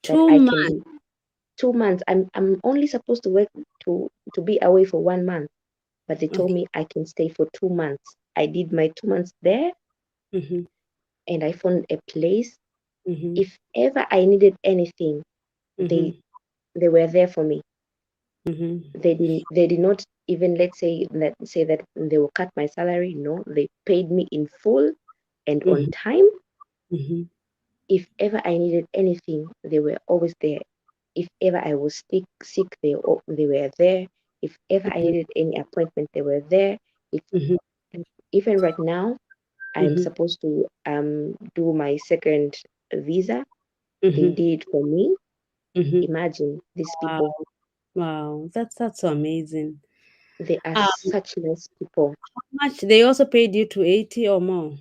that Two I months. can. 2 months. I'm only supposed to work to be away for 1 month, but they told Okay. me I can stay for 2 months. I did my 2 months there, Mm-hmm. and I found a place. Mm-hmm. If ever I needed anything, they Mm-hmm. they were there for me. Mm-hmm. They did not even say that they will cut my salary. No, they paid me in full and on Mm-hmm. time. Mm-hmm. If ever I needed anything, they were always there. If ever I was sick, they were there. If ever I needed any appointment, they were there. If Mm-hmm. even right now, I'm Mm-hmm. supposed to do my second visa. They Mm-hmm. did it for me. Mm-hmm. Imagine these Wow. people. Wow. That's so amazing. They are How such nice people. much they also paid you to 80 or more?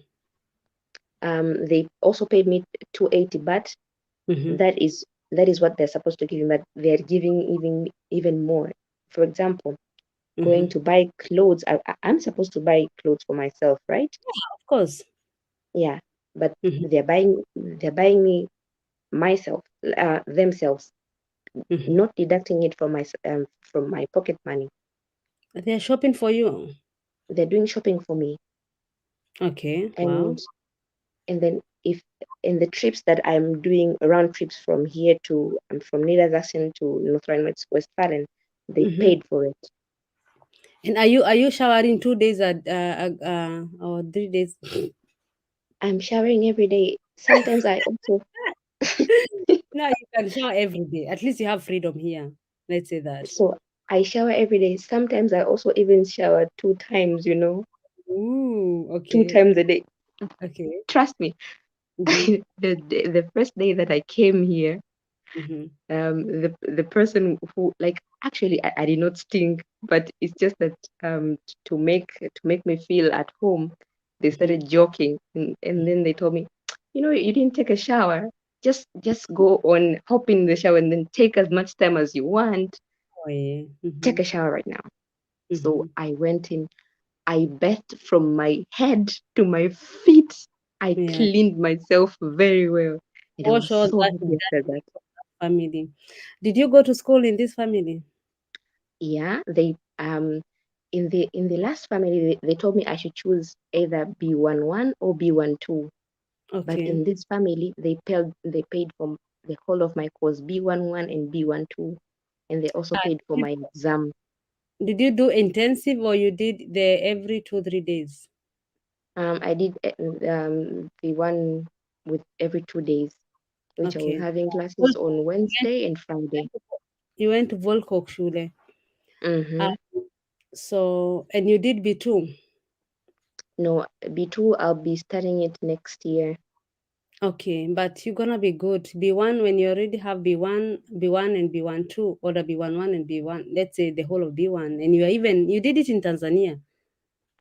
They also paid me 280, but Mm-hmm. that is that is what they're supposed to give me, but they're giving even more. For example, going Mm-hmm. to buy clothes. I'm supposed to buy clothes for myself, right? Of course. Yeah, but Mm-hmm. they're buying me myself themselves, Mm-hmm. not deducting it from my pocket money. They're shopping for you. They're doing shopping for me, Okay. Wow. and then if in the trips that I'm doing round trips from here to from Niedersachsen to North Rhine-Westphalia, they Mm-hmm. paid for it. And are you showering 2 days or 3 days? I'm showering every day. Sometimes I also No, you can shower every day. At least you have freedom here. Let's say that. so I shower every day. Sometimes I also even shower 2 times, Ooh, two okay. times a day. Okay. Trust me. Mm-hmm. The first day that I came here, Mm-hmm. the person who, like, actually I did not stink, but it's just that to make me feel at home, they Mm-hmm. started joking, and then they told me, you didn't take a shower. Just go on, hop in the shower, and then take as much time as you want. Oh, yeah. Mm-hmm. Take a shower right now. So Mm-hmm. I went in. I bathed from my head to my feet. I Yeah. cleaned myself very well, and I For was sure, so that happy after that. family. Did you go to school in this family? Yeah, they in the last family, they told me I should choose either B11 or B12. But Okay. in this family, they paid for the whole of my course, B11 and B12, and they also paid for Did my exam. you do intensive or you did the every 2 3 days? I did the one with every 2 days, which I was Okay. having classes Volk- on Wednesday and Friday. You went to Volkshochschule. Uh, Mm-hmm. so and you did B2. No, B2, I'll be starting it next year. Okay, but you're gonna be good. B1 when you already have B1 and B1 two, or the B1 and B1. Let's say the whole of B1, and you did it in Tanzania,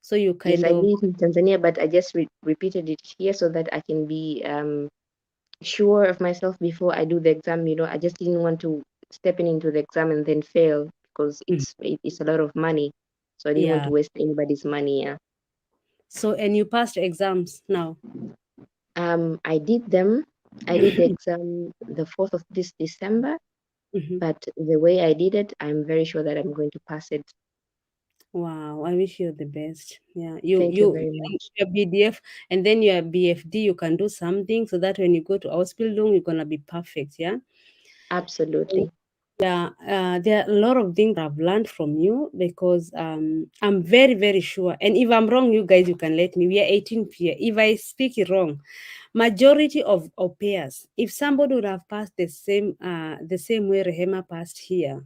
so you Yes, kind I of did it in Tanzania, but I just repeated it here so that I can be sure of myself before I do the exam. I just didn't want to step into the exam and then fail because Mhm. it's a lot of money. So I didn't want Yeah. to waste anybody's money. Yeah. So and you passed exams now. I did them. I did the exam the 4th of this December, Mhm. but the way I did it, I'm very sure that I'm going to pass it. Wow, I wish you the best. Yeah, you Thank you you very much. you're BDF and then you're BFD. You can do something so that when you go to Ausbildung, you're gonna be perfect. Yeah. Absolutely. Yeah, there are a lot of things I've learned from you because I'm very, very sure. And if I'm wrong, you guys, you can let me. We are 18 here. If I speak it wrong, majority of au pairs, if somebody would have passed the same way Rehema passed here,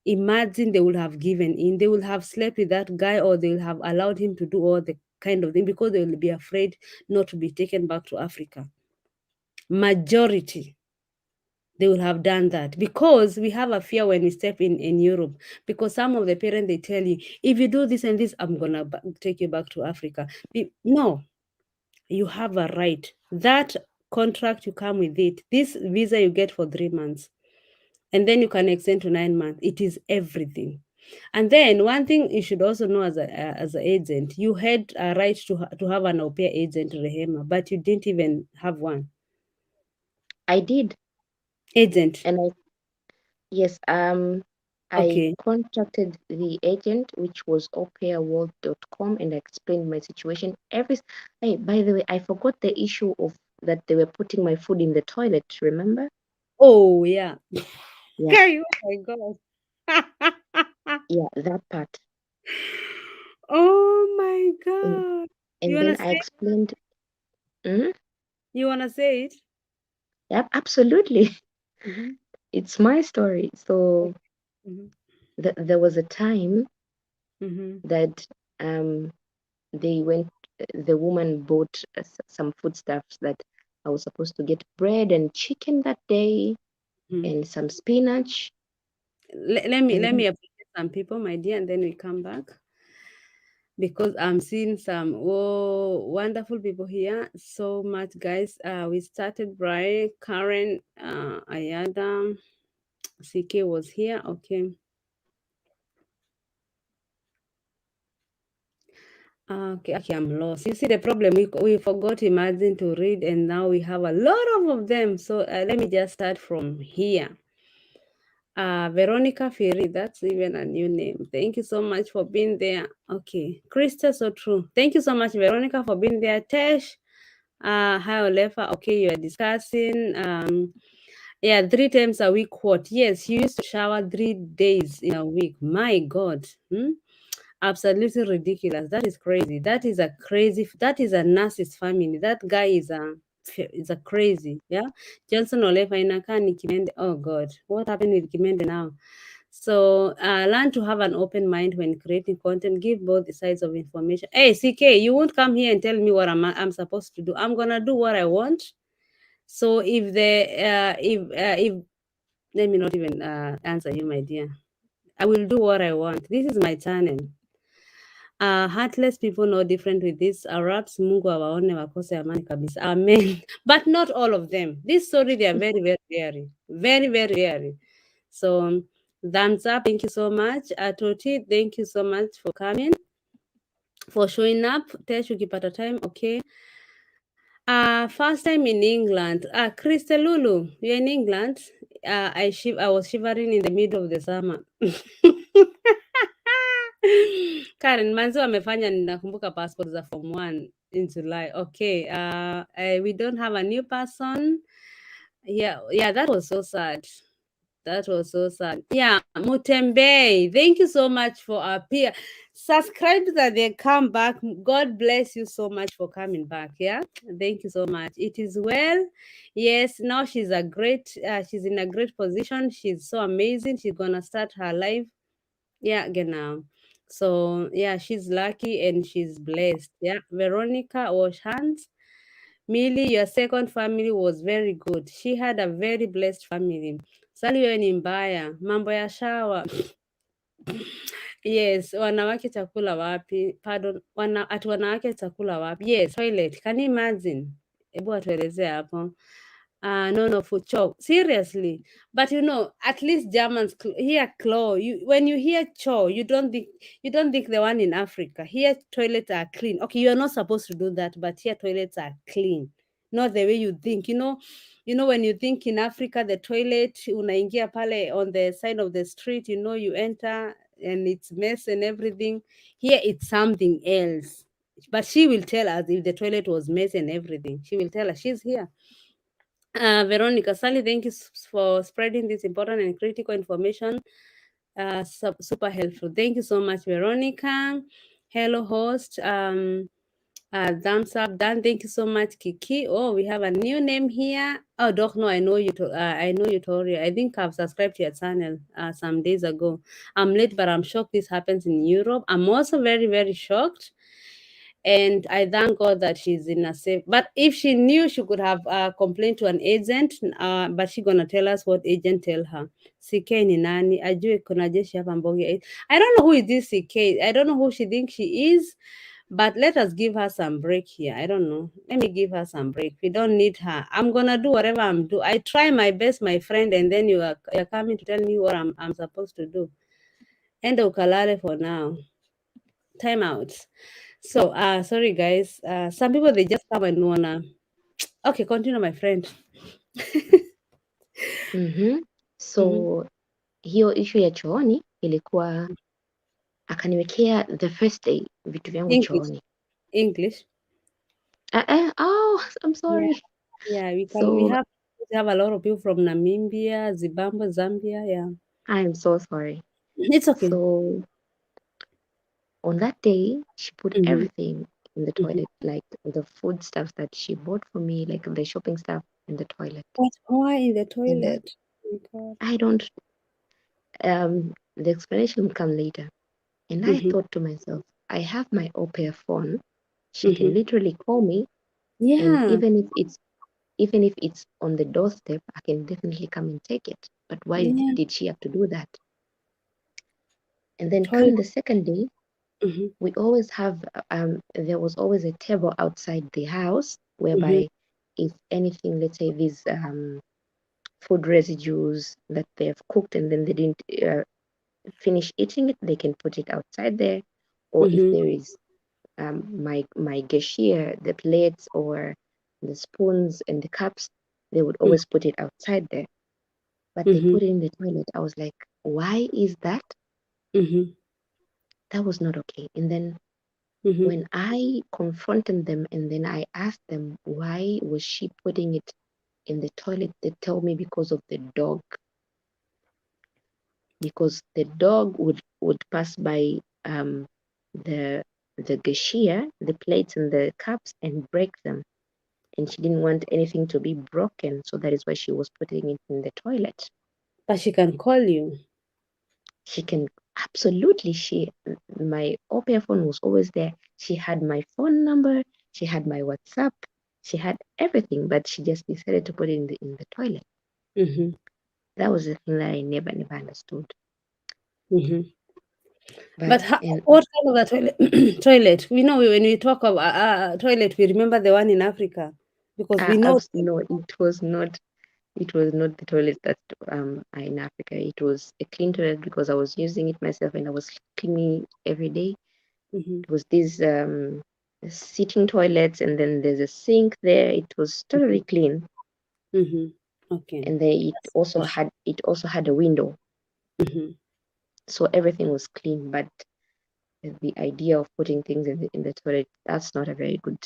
imagine they would have given in. They would have slept with that guy, or they will have allowed him to do all the kind of thing because they will be afraid not to be taken back to Africa. Majority they will have done that because we have a fear when we step in Europe, because some of the parents they tell you, if you do this and this, I'm gonna take you back to Africa. No, you have a right. That contract you come with it. This visa you get for 3 months, and then you can extend to 9 months. It is everything. And then one thing you should also know as an agent, you had a right to have an au pair agent, Rehema, but you didn't even have one I did. agent. And I yes, I Okay. contacted the agent, which was aupairworld.com, and I explained my situation. Hey, by the way, I forgot the issue of that they were putting my food in the toilet, remember? Oh yeah. Yeah, Okay, oh my god. yeah, that part. Oh my And, god. You and then wanna I say explained, mm, you wanna say it? yeah, absolutely. Mm-hmm. It's my story. So Mm-hmm. there was a time Mm-hmm. that um they went the woman bought some foodstuffs that I was supposed to get bread and chicken that day Mm-hmm. and some spinach. Let And me appreciate some people, my dear, and then we come back because I'm seeing some wonderful people here. So much, guys. We started Brian, Karen, Ayada, CK was here. Okay. Okay, I'm lost. You see the problem, we forgot Imagine to read, and now we have a lot of them. So let me just start from here. Veronica Ferry, that's even a new name. Thank you so much for being there. Okay, Krista, so true. Thank you so much, Veronica, for being there. Tesh, hi, Olefa. Okay, you are discussing. Yeah, 3 times a week. What? Yes, you used to shower 3 days in a week. My God. Absolutely ridiculous. That is crazy. That is a narcissist family. That guy is a crazy. Yeah. Johnson Olefa inakaa ni Kimende. Oh God. What happened with Kimende now? So learn to have an open mind when creating content. Give both sides of information. Hey, CK, you won't come here and tell me what I'm supposed to do. I'm gonna do what I want. So if let me not even answer you, my dear. I will do what I want. This is my channel. Heartless people know different with this. Arabs, Mungu awaone wakose amani kabisa. Amen. But not all of them. This story, they are very, very rare. Very, very rare. So, thumbs up. Thank you so much. Toti, thank you so much for coming, for showing up. Tesh, ukipata time, okay. First time in England. Crystal Lulu, you're in England. I was shivering in the middle of the summer. Karen, manzi wamefanya ninakumbuka passport za form 1 in July. Okay, we don't have a new person. Yeah, that was so sad. That was so sad. Yeah, Mutembe, thank you so much for appear. Subscribe so that they come back. God bless you so much for coming back. Yeah, thank you so much. It is well. Yes, now she's in a great position. She's so amazing. She's gonna start her life. Yeah, genau. So yeah, she's lucky and she's blessed. Yeah, Veronica, wash hands. Millie, your second family was very good. She had a very blessed family. Sali, wewe ni mbaya. Mambo ya shawa. Yes, wanawake chakula wapi? Pardon, ati wanawake chakula wapi? Yes, toilet. Can you imagine? Hebu atuelezee hapo. No, for chore. Seriously. But at least Germans hear claw. When you hear chore, you don't think the one in Africa. Here toilets are clean. Okay, you are not supposed to do that, but here toilets are clean. Not the way you think. When you think in Africa, the toilet, unaingia pale on the side of the street, you enter, and it's mess and everything. Here it's something else. But she will tell us if the toilet was mess and everything. She will tell us she's here. Veronica, Sally, thank you for spreading this important and critical information. Super helpful. Thank you so much, Veronica. Hello, host. Thumbs up, Dan. Thank you so much, Kiki. Oh, we have a new name here. Oh, Doc, no, I know you. I know you, Tori. I think I've subscribed to your channel some days ago. I'm late, but I'm shocked this happens in Europe. I'm also very, very shocked. And I thank God that she's in a safe. But if she knew, she could have complained to an agent. But she gonna tell us what agent tell her. CK ni nani? Ajue kuna jeshi hapa Mboge. I don't know who is this CK. I don't know who she thinks she is. But let us give her some break here. I don't know. Let me give her some break. We don't need her. I'm gonna do whatever I'm do. I try my best, my friend, and then you're coming to tell me what I'm supposed to do. End ukalale for now. Time out. So sorry guys. Some people they just come and wanna okay, continue my friend. Mhm. Mhm. So hiyo issue ya chooni ilikuwa akaniwekea the first day vitu vyangu English. chooni. English. Oh, I'm Yeah, sorry. yeah, So we have a lot of people from Namibia, Zimbabwe, Zambia. Yeah. I'm so sorry. It's okay. So on that day, she put Mm-hmm. everything in the Mm-hmm. toilet, like the food stuff that she bought for me, like the shopping stuff in the toilet. But why in the And that toilet? Oh my God. I don't the explanation will come later. And I Mm-hmm. thought to myself, I have my Aupair phone. She can Mm-hmm. literally call me, and Yeah. even if it's on the doorstep, I can definitely come and take it. But why Yeah. did she have to do that? And then Toilet. come the second day, Mm-hmm. we always have there was always a table outside the house Mm-hmm. whereby if anything, let's say these food residues that they have cooked and then they didn't finish eating it, they can put it outside there. Or if Mm-hmm. there is my gashia, the plates or the spoons and the cups, they would always put it outside there. But they Mm-hmm. put it in the toilet. I was like, why is that? Mm-hmm. That was not okay. And then Mm-hmm. when I confronted them and then I asked them why was she putting it in the toilet, they told me because of the dog. Because the dog would pass by the gashia, the plates and the cups and break them. And she didn't want anything to be broken, so that is why she was putting it in the toilet. But she can call you. She can absolutely my Aupair phone was always there. She had my phone number, she had my WhatsApp, she had everything, but she just decided to put it in the toilet. Mm-hmm. That was the thing that I never understood. Mm-hmm. But But and what kind of a toilet? Toilet. We know when we talk of toilet, we remember the one in Africa because we know. no, it was not the toilet that in Africa. It was a clean toilet because I was using it myself and I was cleaning every day. Mm-hmm. It was these sitting toilets, and then there's a sink there. It was totally clean, Mm-hmm. Okay. and then That's it also had a window, mm-hmm. so everything was clean. But the idea of putting things in the toilet, that's not a very good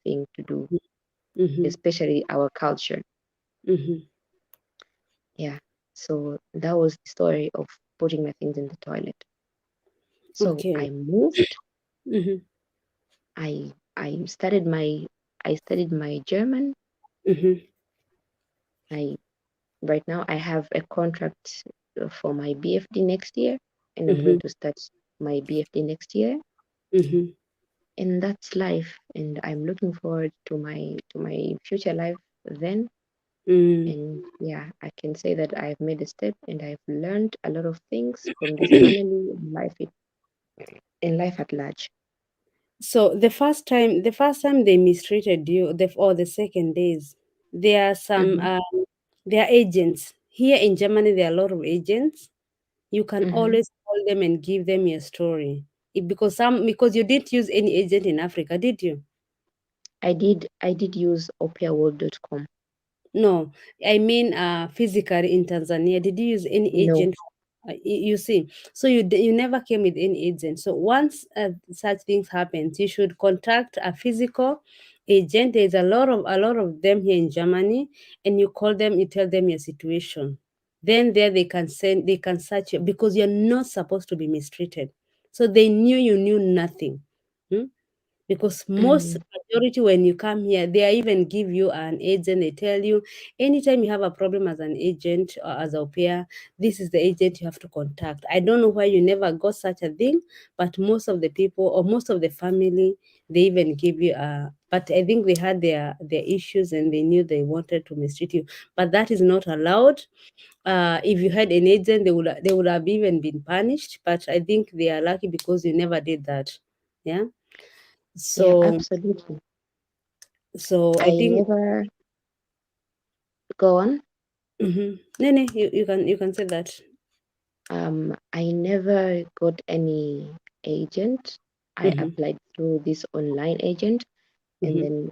thing to do, Mm-hmm. especially our culture. Mm-hmm. Yeah. So that was the story of putting my things in the toilet. So Okay. I moved. Mm-hmm. I started I studied my German. Mm-hmm. I Right now I have a contract for my BFD next year, and I'm Mm-hmm. going to start my BFD next year. Mm-hmm. And that's life, and I'm looking forward to my future life then. Mm. And yeah, I can say that I've made a step and I've learned a lot of things from this family and in life at large. So the first time they mistreated you, or the second days, there are some Hmm. there are agents here in Germany. There are a lot of agents. You can Hmm. always call them and give them your story. Because you didn't use any agent in Africa, did you? I did use aupairworld.com. No, I mean physically in Tanzania. Did you use any No, agent? You see, so you never came with any agent. So once such things happens, you should contact a physical agent. There's a lot of them here in Germany, and you call them, you tell them your situation. Then there they can search you, because you're not supposed to be mistreated. So they knew nothing. Hmm? Because most Mm. majority, when you come here, they even give you an agent. They tell you, anytime you have a problem as an agent or as a pair, this is the agent you have to contact. I don't know why you never got such a thing, but most of the people or most of the family, they even give you a, but I think they had their issues, and they knew they wanted to mistreat you, but that is not allowed. If you had an agent, they would have even been punished, but I think they are lucky because you never did that. Yeah. Yeah, So absolutely. so I I think, never go on. no, no, you can say that. I never got any agent. I Mm-hmm, applied through this online agent, and mm-hmm, then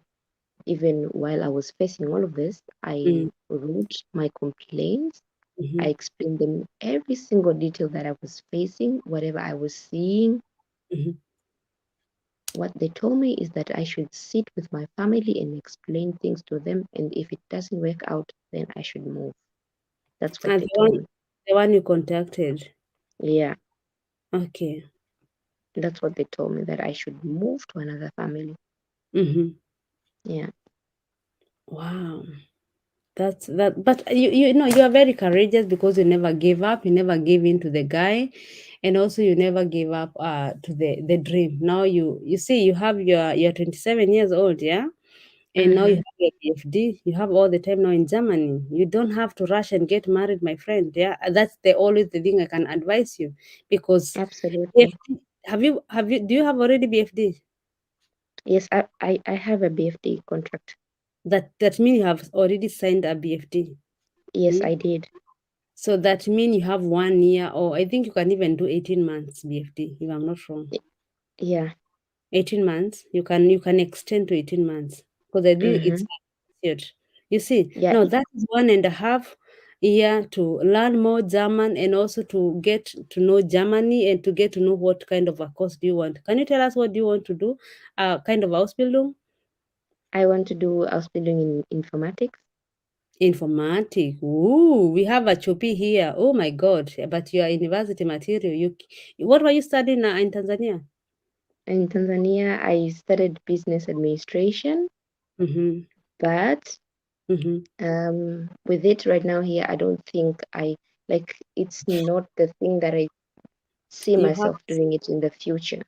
even while I was facing all of this, I wrote my complaints. mm-hmm. I explained them every single detail that I was facing, whatever I was seeing. Mm-hmm. What they told me is that I should sit with my family and explain things to them, and if it doesn't work out, then I should move. That's what And they the one told me. the one you contacted. Yeah, Okay. that's what they told me, that I should move to another family. Mm-hmm. Yeah. Wow. That's that. But you know, you are very courageous, because you never gave up. You never gave in to the guy, and also you never gave up to the dream. Now you see, you have you're 27 years old, yeah. And now you Mm-hmm. have your PhD. You have all the time now in Germany. You don't have to rush and get married, my friend. Yeah, that's the always the thing I can advise you, because Absolutely. BFD, have you do you have already BFD? Yes, I have a BFD contract. That means you have already signed a BFD. Yes, Hmm? I did. So that means you have 1 year, or I think you can even do 18 months BFD, if I'm not wrong. Y- Yeah. 18 months, you can extend to 18 months, because I think it's Mm-hmm. huge. You see, Yeah, now that is 1.5 year to learn more German, and also to get to know Germany, and to get to know what kind of a course do you want. Can you tell us what do you want to do? Kind of Ausbildung? I want to do Ausbildung in informatics Informatic. Ooh, we have a chopi here. Oh my God. But you are university material. What were you studying in Tanzania? in Tanzania. I studied business administration, Mm-hmm. but Mm-hmm. with it right now here, I don't think I like. It's not the thing that I see You have myself doing it in the future.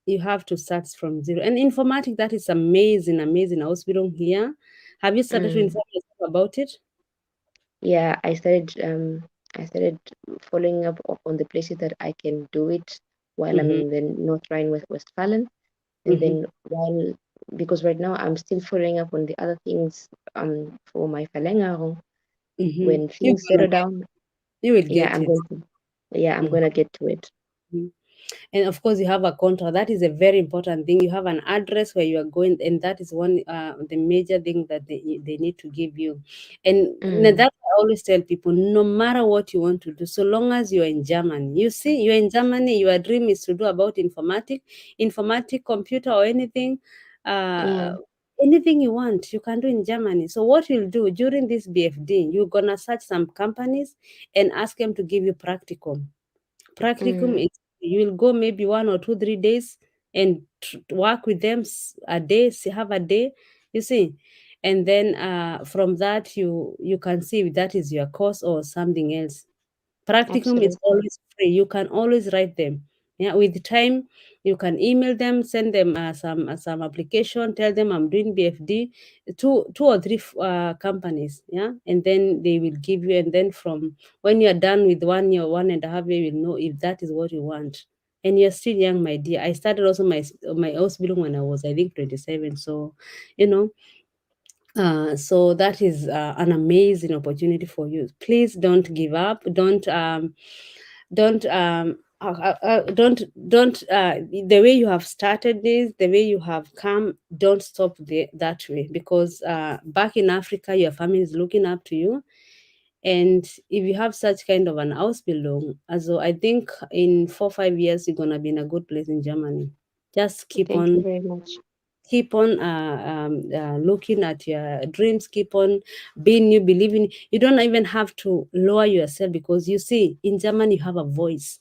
you have to start from zero. And informatic, that is amazing, amazing hospital here. Have you started to Mm. inform yourself about it? Yeah, I started following up on the places that I can do it while I'm Mm-hmm. in the North Rhine-Westphalia, and Mm-hmm. then while, because right now I'm still following up on the other things for my Verlängerung. Mm-hmm. When things settle down, You will yeah, get it. I'm gonna get to it. Mhm. And of course, you have a contract. That is a very important thing. You have an address where you are going, and that is one the major thing that they need to give you. And Mm, that I always tell people, no matter what you want to do, so long as you are in Germany, you see, you're in Germany, your dream is to do about informatic, computer, or anything. Uh, yeah, Anything you want, you can do in Germany. So what you'll do during this BFD, you're gonna search some companies and ask them to give you practical. Practicum mm, is you will go maybe 1 or 2, 3 days, and work with them a day, have a day, you see, and then from that you can see if that is your course or something else. Practicum is absolutely. always free. You can always write them. Yeah, with time, you can email them, send them some application, tell them I'm doing BFD, two or three companies. Yeah, and then they will give you. And then from when you are done with 1 year, 1.5 year, you will know if that is what you want. And you're still young, my dear. I started also my hospital when I was, I think, 27. So, you know, so that is an amazing opportunity for you. Please don't give up. Don't the way you have started this, the way you have come, don't stop that way, because back in Africa, your family is looking up to you, And if you have such kind of an Ausbildung, also I think in 4 5 years you're gonna be in a good place in Germany. Just Thank you very much. keep on looking at your dreams, keep on being you, believing. You don't even have to lower yourself, because you see in Germany you have a voice.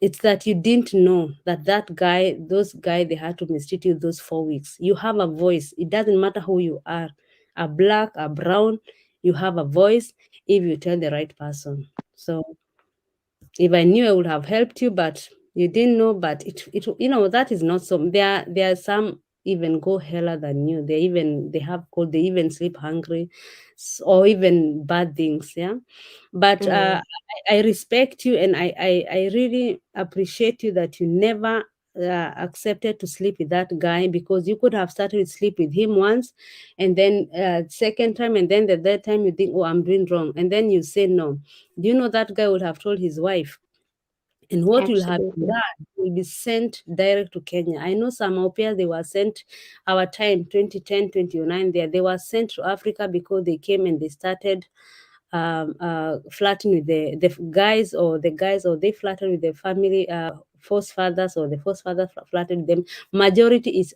It's that you didn't know that those guy, they had to mistreat you those 4 weeks. You have a voice. It doesn't matter who you are, a black, a brown, you have a voice if you tell the right person. So if I knew, I would have helped you, but you didn't know. But that is not so. There are some even go heller than you. They have cold. They even sleep hungry, or even bad things. Yeah, but Mm, I respect you, and I really appreciate you that you never accepted to sleep with that guy, because you could have started to sleep with him once, and then second time, and then the third time you think, oh, I'm doing wrong, and then you say no. Do you know that guy would have told his wife? And what will have been absolutely. done will be sent direct to Kenya. I know some Aupair, they were sent our time, 2010, 2009, there. They were sent to Africa because they came and they started flirting with the guys, or they flirted with the family, first fathers, or the first father flirted with them. Majority is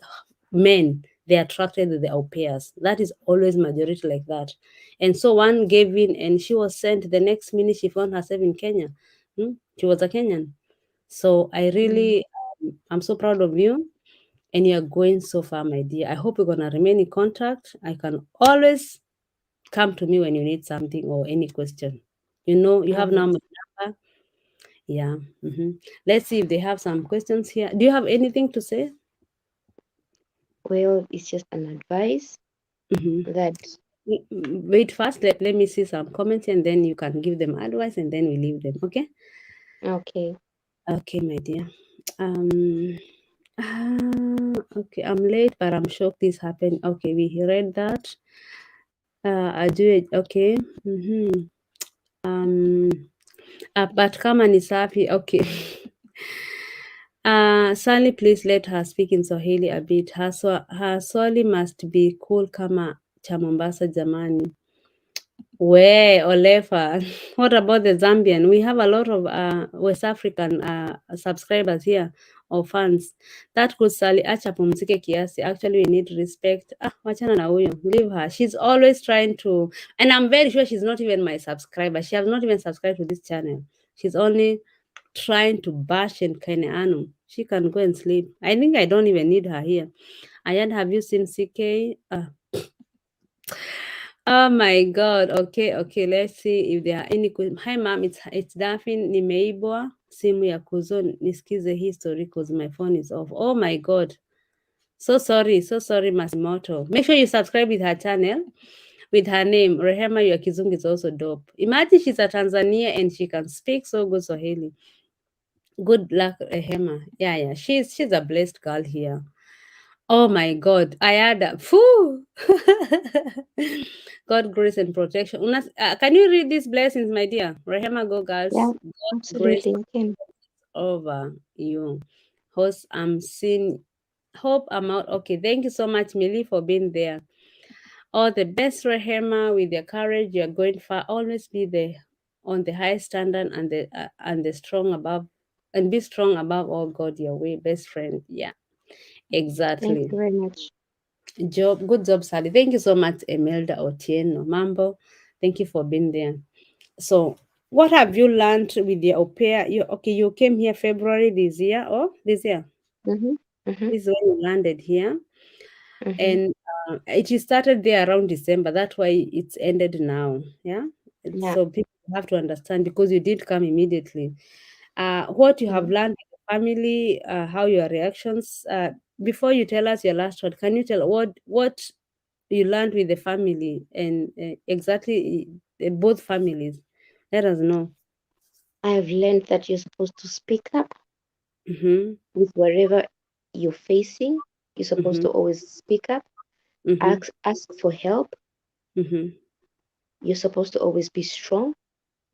men. They attracted to the au pairs. That is always majority like that. And so one gave in, and she was sent. The next minute she found herself in Kenya. She was a Kenyan. So I Mm, really, I'm so proud of you, and you're going so far, my dear. I hope we're gonna remain in contact. I can always come to me when you need something or any question. You have now my always. number. Yeah. Let's see if they have some questions here. Do you have anything to say? Well, it's just an advice hmm that, Wait first. Let me see some comments, and then you can give them advice, and then we leave them. Okay. okay, Okay, my dear. Um. Okay, I'm late, but I'm shocked this happened. Okay, we read that. I do it. Okay. Um. But kama ni safi. Okay. Sally, please let her speak in Swahili a bit. Her Swahili must be cool kama cha Mombasa jamani. We Olefa. What about the Zambian? We have a lot of West African subscribers here, or fans. That could Sally acha pumzike kiasi. Actually, we need respect. Wachana na huyo. Leave her. She's always trying to, and I'm very sure she's not even my subscriber. She has not even subscribed to this channel. She's only trying to bash and Kaneanu. She can go and sleep. I think I don't even need her here. Ayan, have you seen CK? Oh my God. Okay. Let's see if there are any questions. Hi ma'am, it's Daphne. Nimeibwa simu ya kuzo nisikize history because my phone is off. Oh my God. So sorry, Masimoto. Make sure you subscribe with her channel, with her name. Rehema Your Kizungu is also dope. Imagine she's a Tanzania and she can speak so good Swahili. Good luck, Rehema. Yeah. She's a blessed girl here. Oh my God, I had a Phew. God grace and protection. Can you read these blessings, my dear? Rehema, go yeah, girls. God grace absolutely, you can. over you. Host, I'm seeing. Hope I'm out. Okay, thank you so much, Millie, for being there. All the best, Rehema, with your courage. You're going far. Always be there on the high standard and the strong above, and be strong above all. God, your way, best friend. Yeah, Thank exactly. you very much. Good job, Sally. Thank you so much, Emelda Otieno Mambo. Thank you for being there. So, what have you learned with the au pair? You came here February this year, or this year? Mm-hmm. Mm-hmm. This is when you landed here, Mm-hmm. and it started there around December. That's why it's ended now. Yeah, Yeah. so people have to understand, because you did come immediately. What you have Mm. learned with the family, how your reactions. Before you tell us your last word, can you tell what you learned with the family, and exactly both families? Let us know. I've learned that you're supposed to speak up Mm-hmm. with wherever you're facing. You're supposed Mm-hmm. to always speak up, Mm-hmm. ask for help. Mm-hmm. You're supposed to always be strong.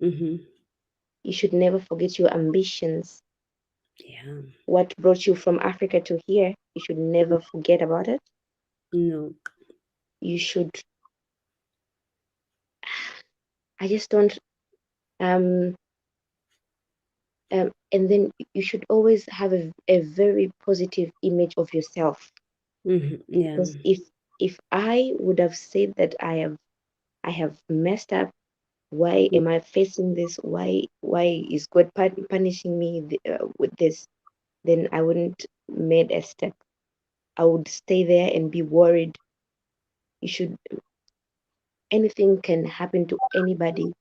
Mm-hmm. You should never forget your ambitions. Yeah. What brought you from Africa to here, you should never forget about it. No. You should, I just don't. Um, and then you should always have a very positive image of yourself, Yeah. because if I would have said that I have messed up, why am I facing this? Why is God punishing me with this? Then I wouldn't made a step. I would stay there and be worried. You should Anything can happen to anybody.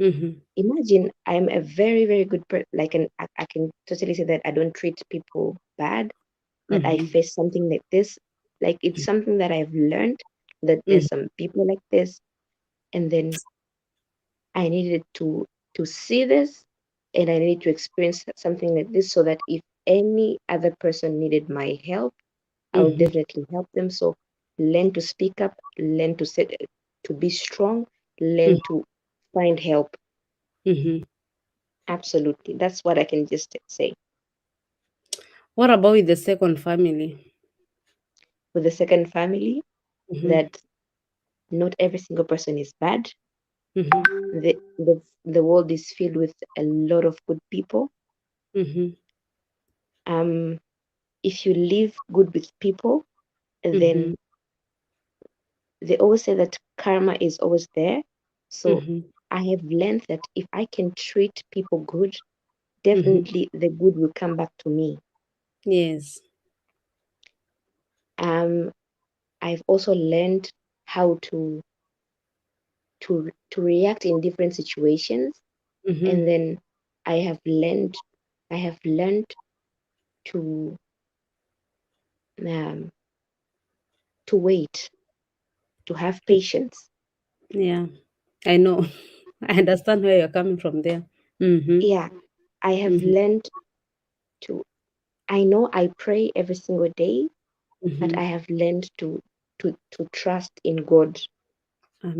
Mm-hmm. Imagine I'm a very very good person. Like, I can totally say that I don't treat people bad, but I Mm-hmm. face something like this. Like, it's something that I've learned, that Mm-hmm. there's some people like this, and then I needed to see this, and I needed to experience something like this, so that if any other person needed my help, I will Mm-hmm. definitely help them. So learn to speak up, learn to be strong, learn to find help. Mm-hmm. Absolutely, that's what I can just say. What about with the second family? With the second family, Mm-hmm. that not every single person is bad. Mm-hmm. The world is filled with a lot of good people. Mm-hmm. Um, if you live good with people, Mm-hmm. then they always say that karma is always there. So Mm-hmm. I have learned that if I can treat people good, Mm-hmm. definitely the good will come back to me. Yes. Um, I've also learned how to react in different situations, Mm-hmm. and then I have learned I have learned to um, to wait, to have patience. Yeah. I know. I understand where you're coming from there. Mm-hmm. Yeah, I have Mm-hmm. learned to. I know I pray every single day, but Mm-hmm. I have learned to trust in God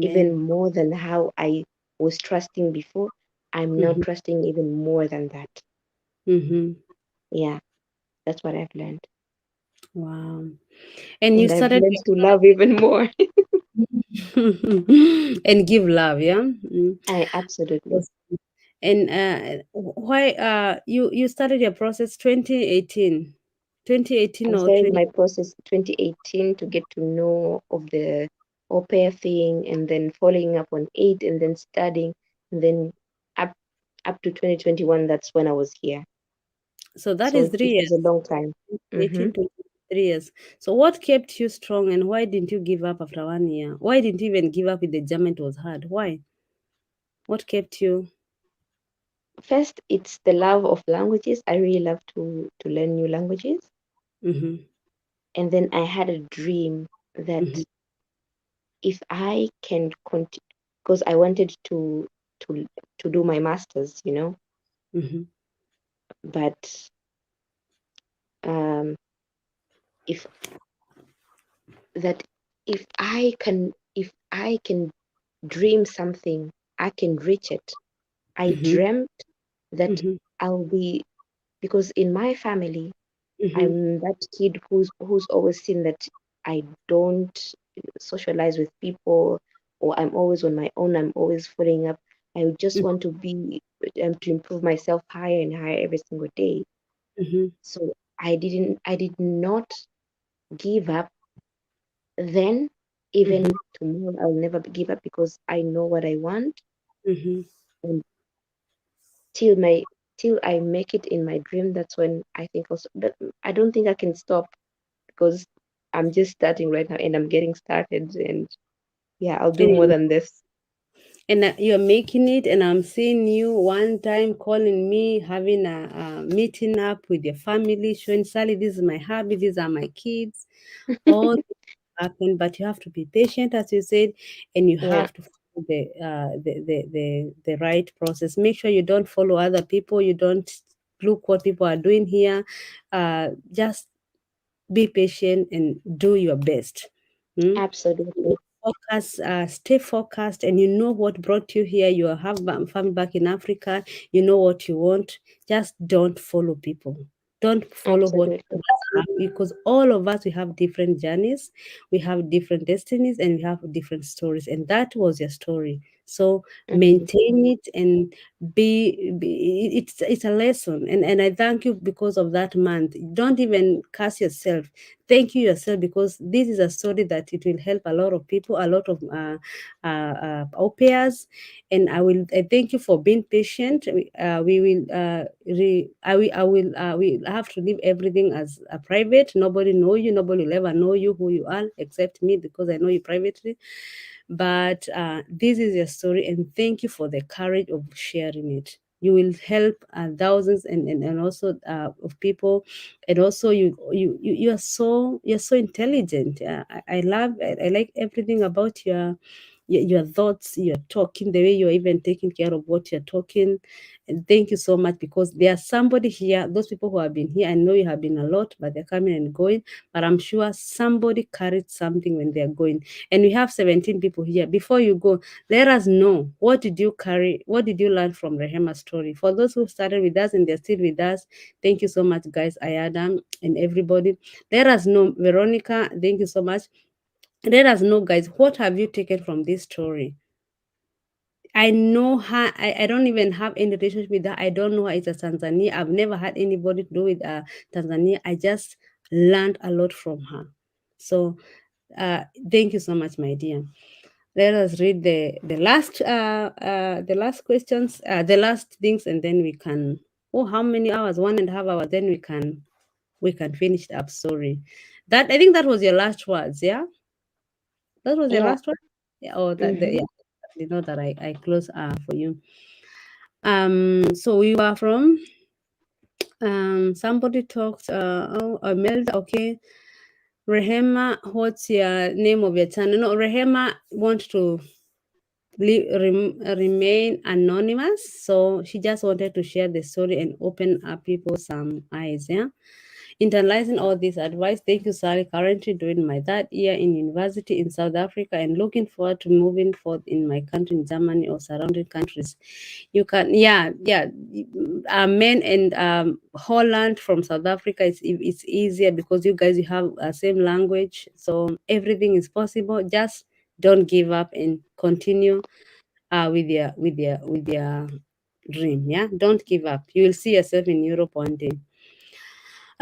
even Amen. more than how I was trusting before. I'm now Mm-hmm. trusting even more than that. Mm-hmm. Yeah, that's what I've learned. Wow. And you And I've started learned to love even more. and give love, yeah? Mm. I absolutely. Was- And why you started your process 2018. 2018 I or started 20. my process 2018 to get to know of the Aupair thing, and then following up on it, and then studying, and then up up to 2021. That's when I was here. So that So is it 3 was a years. long time. Hmm. 18 to 3 years. So what kept you strong and why didn't you give up after 1 year? Why didn't you even give up if the German was hard? Why? What kept you? First, it's the love of languages. I really love to learn new languages. Mm-hmm. And then I had a dream that Mm-hmm. if I can continue, because I wanted to to do my masters, Mm-hmm. but um, if that if I can dream something, I can reach it. I Mm-hmm. dreamt that Mm-hmm. I'll be, because in my family Mm-hmm. I'm that kid who's always seen that I don't socialize with people, or I'm always on my own. I'm always following up. I would just want to be to improve myself higher and higher every single day. Mm-hmm. So I did not give up then. Mm-hmm. Even tomorrow, I'll never give up, because I know what I want, Mm-hmm. and till my till I make it in my dream. That's when I think also. But I don't think I can stop, because I'm just starting right now and I'm getting started, and yeah, I'll do more And than this. you're making it, and I'm seeing you one time calling me, having a meeting up with your family, showing Sally, this is my hobby, these are my kids. All this happen, but you have to be patient, as you said, and you Yeah, have to follow the right process. Make sure you don't follow other people. You don't look what people are doing here. Just be patient and do your best. Mm? absolutely. Focus, stay focused, and you know what brought you here. You have family back in Africa. You know what you want. Just don't follow people. Don't follow what Absolutely. others have, because all of us, we have different journeys, we have different destinies, and we have different stories. And that was your story. So Mm-hmm. maintain it and it's a lesson, and I thank you because of that month. Don't even curse yourself. Thank you yourself, because this is a story that it will help a lot of people, a lot of au pairs. And I thank you for being patient. We will we have to leave everything as a private. Nobody know you, nobody will ever know you who you are except me, because I know you privately. But this is your story, and thank you for the courage of sharing it. You will help thousands and also of people. And also you are so, you're so intelligent. I love, I like everything about your thoughts, your talking, the way you're even taking care of what you're talking. And thank you so much, because there's somebody here, those people who have been here, I know you have been a lot, but they're coming and going. But I'm sure somebody carried something when they're going. And we have 17 people here. Before you go, let us know, what did you carry, what did you learn from Rehema's story? For those who started with us and they're still with us, thank you so much, guys. Ayada and everybody, let us know. Veronica, thank you so much. Let us know, guys, what have you taken from this story? I know her. I don't even have any relationship with her. I don't know her. It's a Tanzania. I've never had anybody to do with Tanzania. I just learned a lot from her. So thank you so much, my dear. Let us read the last questions, the last things, and then we can. Oh, how many hours? 1.5 hours. Then we can finish up. Sorry, that I think that was your last words. Yeah, that was your Yeah. last one. Yeah. Oh, Mm-hmm. yeah. You know that I close for you. So we were from somebody talked Imelda, okay. Rehema, what's your name of your channel? No, Rehema want to remain anonymous, so she just wanted to share the story and open up people some eyes. Yeah, internalizing all this advice. Thank you, Sally. Currently doing my third year in university in South Africa and looking forward to moving forth in my country, in Germany or surrounding countries. You can, yeah. Men and Holland from South Africa, it's easier because you guys, you have same language, so everything is possible. Just don't give up and continue with your dream. Yeah, don't give up. You will see yourself in Europe one day.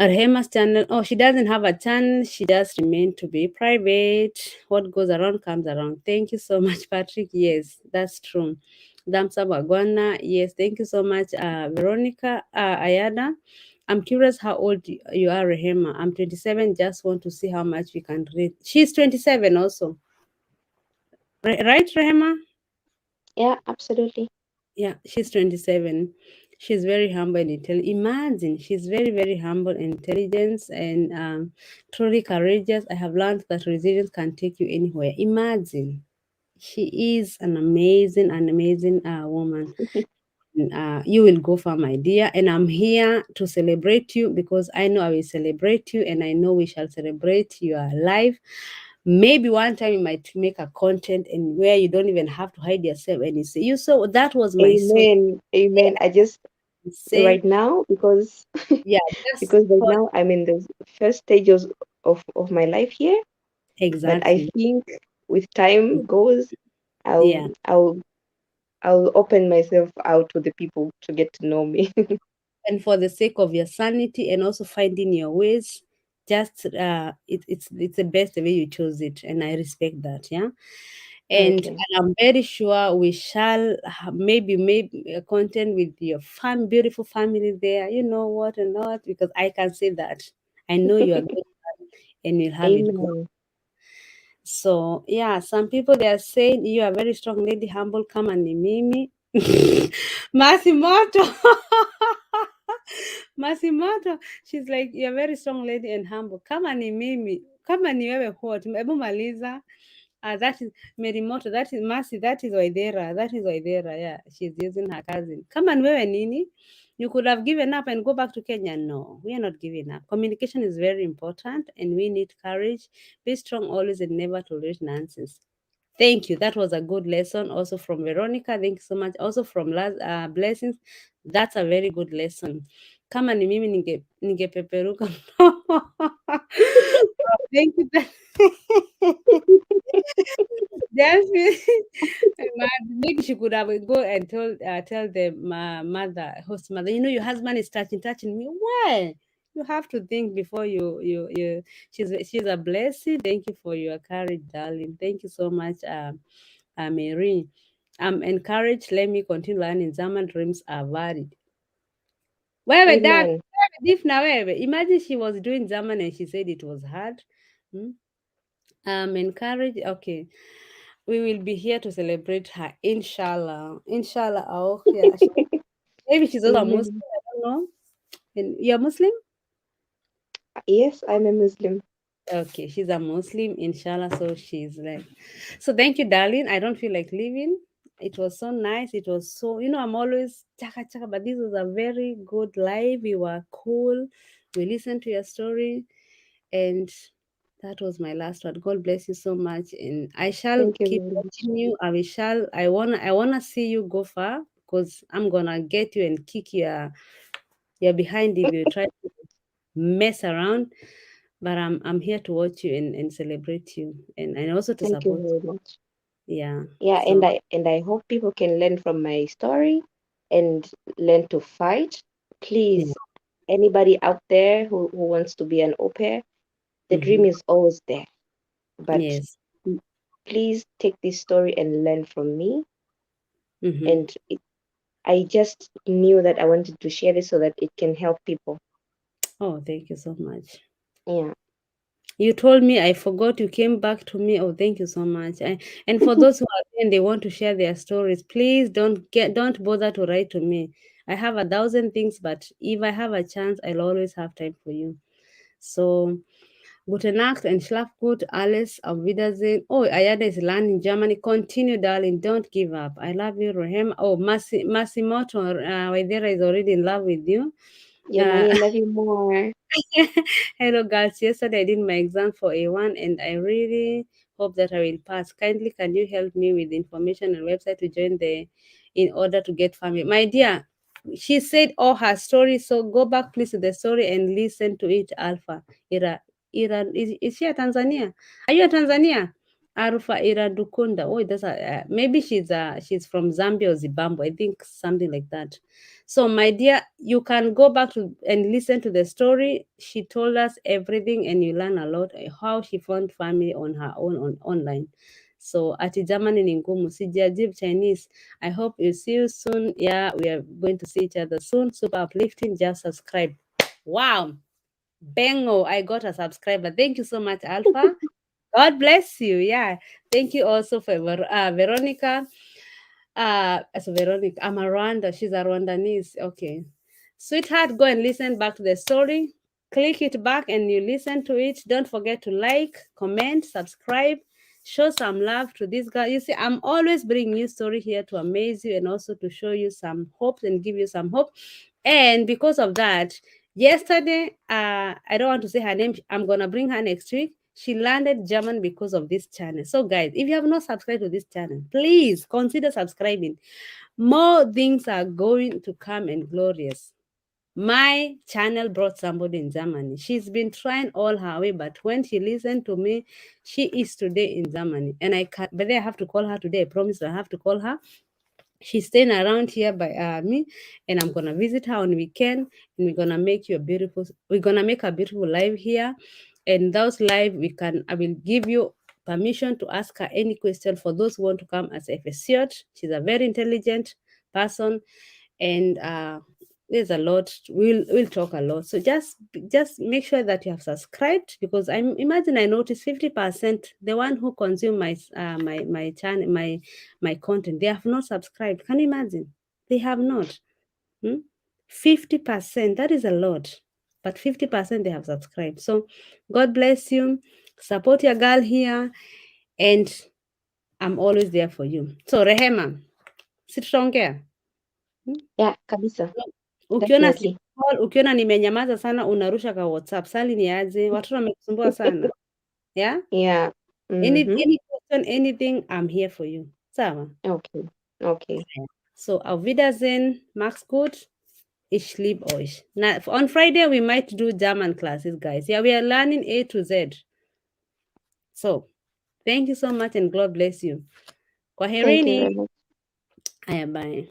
Arhema's channel. Oh, she doesn't have a channel. She just remain to be private. What goes around comes around. Thank you so much, Patrick. Yes, that's true. Damsa Bagwana. Yes, thank you so much, Veronica Ayada. I'm curious how old you are, Rehema. I'm 27. Just want to see how much we can read. She's 27 also. Right, Rehema? Yeah, absolutely. Yeah, she's 27. She's very humble and intelligent. Imagine, she's very, very humble and intelligent and truly courageous. I have learned that resilience can take you anywhere. Imagine, she is an amazing woman. You will go far, my dear, and I'm here to celebrate you, because I know I will celebrate you, and I know we shall celebrate your life. Maybe one time you might make a content and where you don't even have to hide yourself, and you say, you saw that was my soul. Amen. Amen. I just Say, right now because yeah, just because right pause. now I'm in the first stages of my life here. But I Exactly. think with time goes, Yeah. I'll open myself out to the people to get to know me. And for the sake of your sanity and also finding your ways, just it's the best the way you chose it, and I respect that. Yeah. And Okay. I'm very sure we shall maybe make a content with your beautiful family there. You know what and not, because I can say that I know you are good and you'll have it good. Amen. So yeah, some people they are saying you are a very strong lady, humble, calm, and mimi. Masimoto. Masimoto. She's like, you're a very strong lady and humble. Kama ni mimi. Kama ni wewe what? Hebu maliza. That is Merimoto. That is Masi. That is Waidera. That is Waidera. Yeah, she's using her cousin. Kama ni wewe nini? You could have given up and go back to Kenya. No, we are not giving up. Communication is very important and we need courage. Be strong always and never tolerate nonsense. Thank you. That was a good lesson. Also from Veronica. Thank you so much. Also from Blessings. That's a very good lesson. Kama ni mimi ningepeperuka. Thank you. Just maybe she could have go and tell the host mother, your husband is touching me. Why? You have to think before you. She's a blessing. Thank you for your courage, darling. Thank you so much, Mary. I'm encouraged. Let me continue learning. Zaman dreams are valid. Wewe dad, Amen. if na wewe, imagine she was doing German and she said it was hard. Hmm? Encourage. Okay, we will be here to celebrate her. Inshallah, inshallah. Oh, yeah. Maybe she's also a Muslim. Amen. I don't know. And you're Muslim? Yes, I'm a Muslim. Okay, she's a Muslim, inshallah. So she's like, so thank you, darling. I don't feel like leaving. It was so nice. It was so, I'm always chaka chaka, but this was a very good live. We were cool. We listened to your story, and that was my last word. God bless you so much, and I shall Thank you keep very much. watching you. I wanna see you go far because I'm gonna get you and kick your behind if you try to mess around. But I'm here to watch you and celebrate you and also to Thank you support very much. you. Yeah. Yeah, So and I hope people can learn from my story and learn to fight. yeah. Please, anybody out there who wants to be an au pair, the dream Mm-hmm. is always there. But Yes. please take this story and learn from me. Mm-hmm. And I just knew that I wanted to share this so that it can help people. Oh, thank you so much. Yeah. You told me I forgot. You came back to me. Oh, thank you so much. And for those who are there and they want to share their stories, please don't bother to write to me. I have 1,000 things, but if I have a chance, I'll always have time for you. So gute Nacht and schlaf gut. Alles auf Wiedersehen. Oh, Ayada is learning Germany. Continue, darling. Don't give up. I love you, Rohem. Oh, Masimoto Waidera is already in love with you. Uh, Jamani, I love you more. Hello, girls. Yesterday I did my exam for A1 and I really hope that I will pass. Kindly, can you help me with the information and website to join in order to get family? My dear, she said all her story, so go back please to the story and listen to it, Alpha. Is she a Tanzania? Are you a Tanzania? Alpha Ira Dukunda. Oh, maybe she's from Zambia or Zimbabwe. I think something like that. So, my dear, you can go back to and listen to the story. She told us everything, and you learn a lot how she found family on her own online. So, ati Germany ni ngumu, sijajib Chinese. I hope you see you soon. Yeah, we are going to see each other soon. Super uplifting. Just subscribe. Wow, Bengo, I got a subscriber. Thank you so much, Alpha. God bless you. Yeah. Thank you also for Veronica. So Veronica, I'm a Rwanda. She's a Rwandanese. Okay. Sweetheart, go and listen back to the story. Click it back and you listen to it. Don't forget to like, comment, subscribe, show some love to this guy. You see, I'm always bringing new story here to amaze you and also to show you some hope and give you some hope. And because of that, yesterday, I don't want to say her name. I'm gonna bring her next week. She landed German because of this channel. So, guys, if you have not subscribed to this channel, please consider subscribing. More things are going to come and glorious. My channel brought somebody in Germany. She's been trying all her way, but when she listened to me, she is today in Germany. And I can't, but I have to call her today. I promise I have to call her. She's staying around here by me, and I'm gonna visit her on weekend, and we're gonna make a beautiful live here. And those live I will give you permission to ask her any question for those who want to come as a FSCOT. She's a very intelligent person, and there's a lot. We'll talk a lot. So just make sure that you have subscribed, because I noticed 50% the one who consume my channel, my content, they have not subscribed. Can you imagine? They have not. 50%, that is a lot. But 50% they have subscribed. So God bless you. Support your girl here, and I'm always there for you. So Rehema, situtaongea. Yeah, kabisa. Ukiona Definitely. si ukiona nimenyamaza sana unarusha kwa WhatsApp. Sali ni aje? Watoto wamekusumbua sana. Yeah? Yeah. Mm-hmm. Any question, anything, I'm here for you. Sawa? Okay. Okay. So, auf Wiedersehen. Mach's gut. Ich liebe euch. Now, on Friday, we might do German classes, guys. Yeah, we are learning A to Z. So, Thank you so much and God bless you. Thank you very Kwaherini. much. Haya, bye.